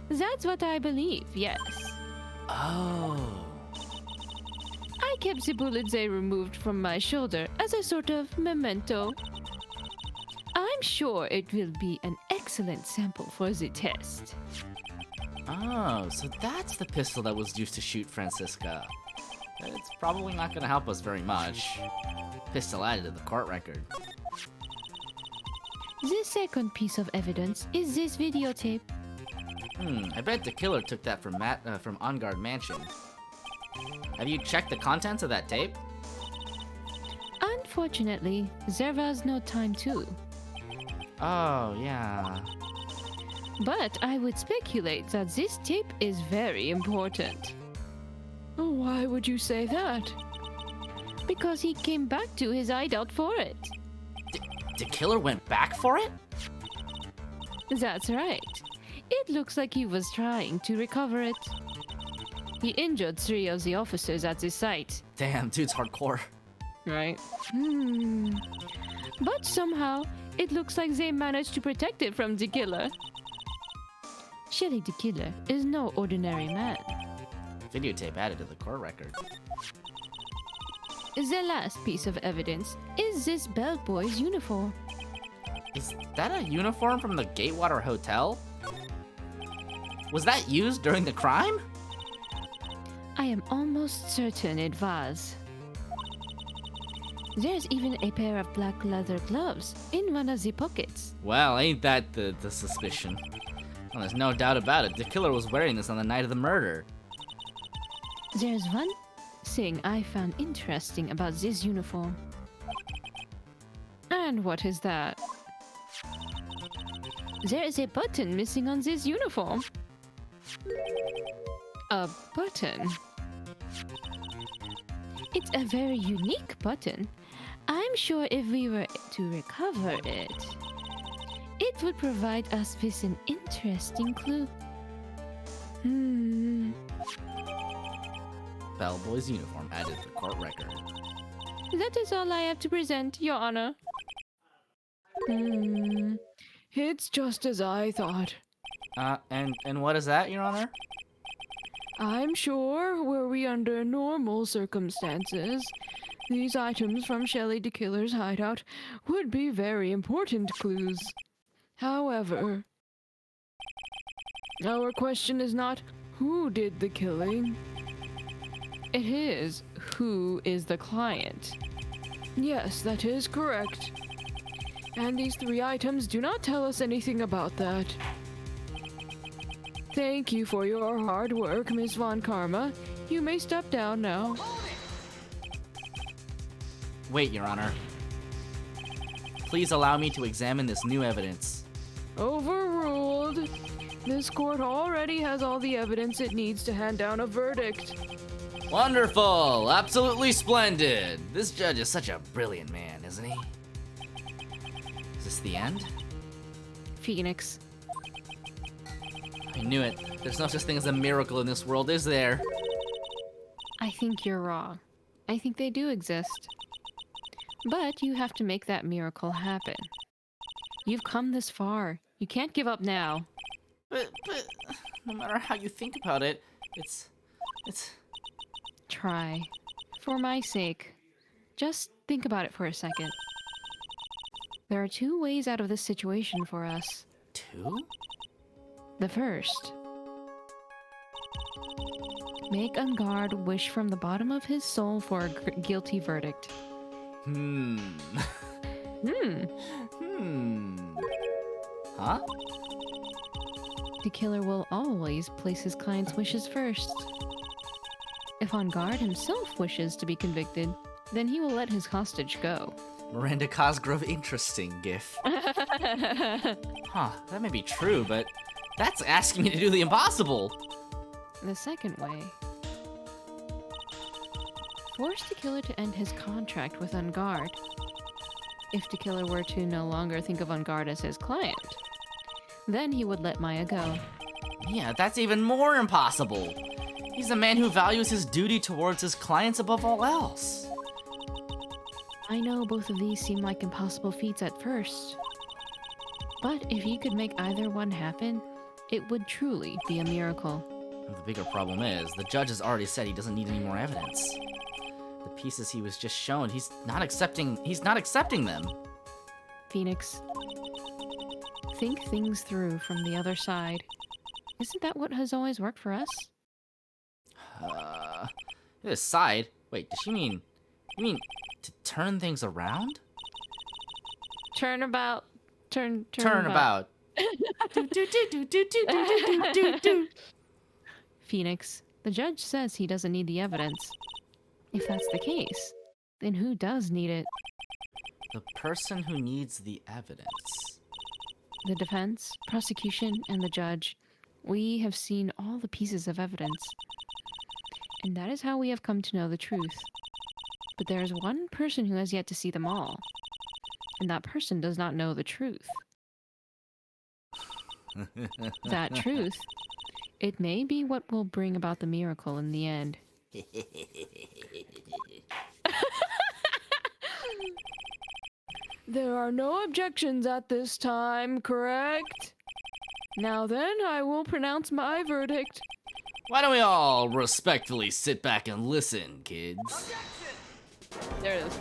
[SPEAKER 2] That's what I believe, yes.
[SPEAKER 1] Oh.
[SPEAKER 2] I kept the bullet they removed from my shoulder as a sort of memento. I'm sure it will be an excellent sample for the test.
[SPEAKER 1] Oh, so that's the pistol that was used to shoot Franziska. it's probably not gonna help us very much. Pistol added to the court record.
[SPEAKER 3] The second piece of evidence is this videotape.
[SPEAKER 1] I bet the killer took that from On Guard Mansion. Have you checked the contents of that tape?
[SPEAKER 3] Unfortunately, there was no time to.
[SPEAKER 1] Oh, yeah.
[SPEAKER 3] But I would speculate that this tape is very important.
[SPEAKER 2] Why would you say that?
[SPEAKER 3] Because he came back to his hideout for it.
[SPEAKER 1] The killer went back for it?
[SPEAKER 3] That's right. It looks like he was trying to recover it. He injured 3 of the officers at the site.
[SPEAKER 1] Damn, dude's hardcore.
[SPEAKER 3] Right? But somehow, it looks like they managed to protect it from the killer. Shelly the killer is no ordinary man.
[SPEAKER 1] Videotape added to the court record.
[SPEAKER 3] The last piece of evidence is this bellboy's uniform.
[SPEAKER 1] Is that a uniform from the Gatewater Hotel? Was that used during the crime?
[SPEAKER 3] I am almost certain it was. There's even a pair of black leather gloves in one of the pockets.
[SPEAKER 1] Well, ain't that the suspicion? Well, there's no doubt about it. The killer was wearing this on the night of the murder.
[SPEAKER 3] There's one thing I found interesting about this uniform.
[SPEAKER 2] And what is that?
[SPEAKER 3] There is a button missing on this uniform.
[SPEAKER 2] A button?
[SPEAKER 3] It's a very unique button. I'm sure if we were to recover it, it would provide us with an interesting clue.
[SPEAKER 1] Bellboy's uniform added to the court record.
[SPEAKER 3] That is all I have to present, Your Honor.
[SPEAKER 2] It's just as I thought.
[SPEAKER 1] And what is that, Your Honor?
[SPEAKER 2] I'm sure, were we under normal circumstances, these items from Shelly the Killer's hideout would be very important clues. However, our question is not who did the killing. It is who is the client. Yes, that is correct. And these 3 items do not tell us anything about that. Thank you for your hard work, Miss Von Karma. You may step down now.
[SPEAKER 1] Wait, Your Honor. Please allow me to examine this new evidence.
[SPEAKER 2] Overruled. This court already has all the evidence it needs to hand down a verdict.
[SPEAKER 1] Wonderful! Absolutely splendid! This judge is such a brilliant man, isn't he? Is this the end?
[SPEAKER 3] Phoenix.
[SPEAKER 1] I knew it. There's no such thing as a miracle in this world, is there?
[SPEAKER 3] I think you're wrong. I think they do exist. But you have to make that miracle happen. You've come this far. You can't give up now.
[SPEAKER 1] But no matter how you think about it, it's...
[SPEAKER 3] Try. For my sake. Just think about it for a second. There are 2 ways out of this situation for us.
[SPEAKER 1] 2?
[SPEAKER 3] The first. Make Ungard wish from the bottom of his soul for a guilty verdict.
[SPEAKER 1] Huh?
[SPEAKER 3] The killer will always place his client's wishes first. If Ungard himself wishes to be convicted, then he will let his hostage go.
[SPEAKER 1] Miranda Cosgrove, interesting, GIF. Huh, that may be true, but that's asking me to do the impossible!
[SPEAKER 3] The second way. Force the killer to end his contract with Ungard. If the killer were to no longer think of Ungard as his client, then he would let Maya go.
[SPEAKER 1] Yeah, that's even more impossible! He's a man who values his duty towards his clients above all else.
[SPEAKER 3] I know both of these seem like impossible feats at first. But if you could make either one happen, it would truly be a miracle.
[SPEAKER 1] The bigger problem is, the judge has already said he doesn't need any more evidence. The pieces he was just shown, he's not accepting them.
[SPEAKER 3] Phoenix, think things through from the other side. Isn't that what has always worked for us?
[SPEAKER 1] This side? Wait, does she mean... You mean to turn things around?
[SPEAKER 3] Turnabout.
[SPEAKER 1] Turnabout.
[SPEAKER 3] Phoenix, the judge says he doesn't need the evidence. If that's the case, then who does need it?
[SPEAKER 1] The person who needs the evidence.
[SPEAKER 3] The defense, prosecution, and the judge. We have seen all the pieces of evidence. And that is how we have come to know the truth. But there is one person who has yet to see them all. And that person does not know the truth. That truth, it may be what will bring about the miracle in the end.
[SPEAKER 2] There are no objections at this time, correct? Now then, I will pronounce my verdict.
[SPEAKER 1] Why don't we all respectfully sit back and listen, kids?
[SPEAKER 2] There it is.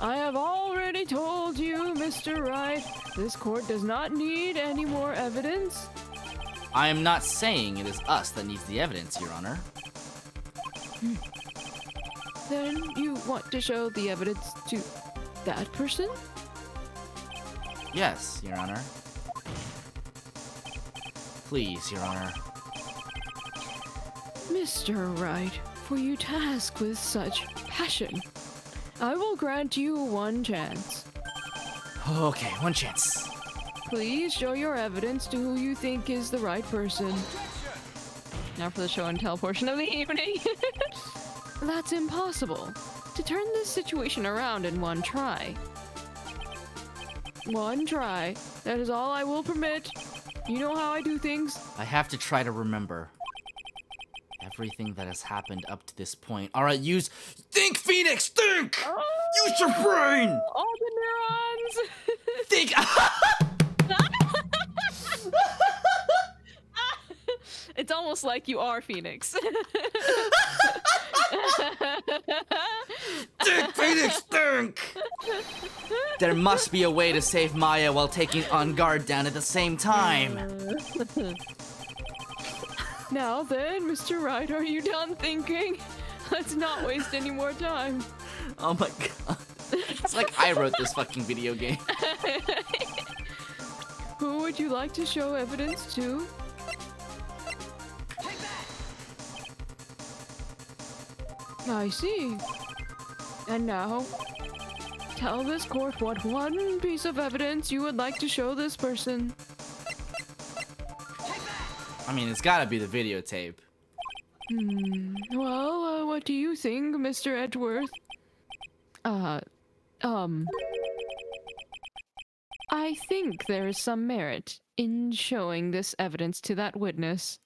[SPEAKER 2] I have already told you, Mr. Wright, this court does not need any more evidence.
[SPEAKER 1] I am not saying it is us that needs the evidence, Your Honor.
[SPEAKER 2] Then you want to show the evidence to that person?
[SPEAKER 1] Yes, Your Honor. Please, Your Honor.
[SPEAKER 2] Mr. Wright, for you to ask with such passion, I will grant you one chance.
[SPEAKER 1] Okay, one chance.
[SPEAKER 2] Please show your evidence to who you think is the right person.
[SPEAKER 3] Now for the show and tell portion of the evening.
[SPEAKER 2] That's impossible. To turn this situation around in one try. One try. That is all I will permit. You know how I do things.
[SPEAKER 1] I have to try to remember everything that has happened up to this point. All right, think, Phoenix, think!
[SPEAKER 2] Oh,
[SPEAKER 1] Use your brain!
[SPEAKER 2] all the neurons!
[SPEAKER 1] Think!
[SPEAKER 2] It's almost like you are Phoenix.
[SPEAKER 1] Think, Phoenix, think! There must be a way to save Maya while taking On Guard down at the same time.
[SPEAKER 2] Now then, Mr. Wright, are you done thinking? Let's not waste any more time.
[SPEAKER 1] Oh my god. It's like I wrote this fucking video game.
[SPEAKER 2] Who would you like to show evidence to? I see. And now, tell this court what one piece of evidence you would like to show this person.
[SPEAKER 1] I mean, it's gotta be the videotape.
[SPEAKER 2] Well, what do you think, Mr. Edgeworth? I think there is some merit in showing this evidence to that witness.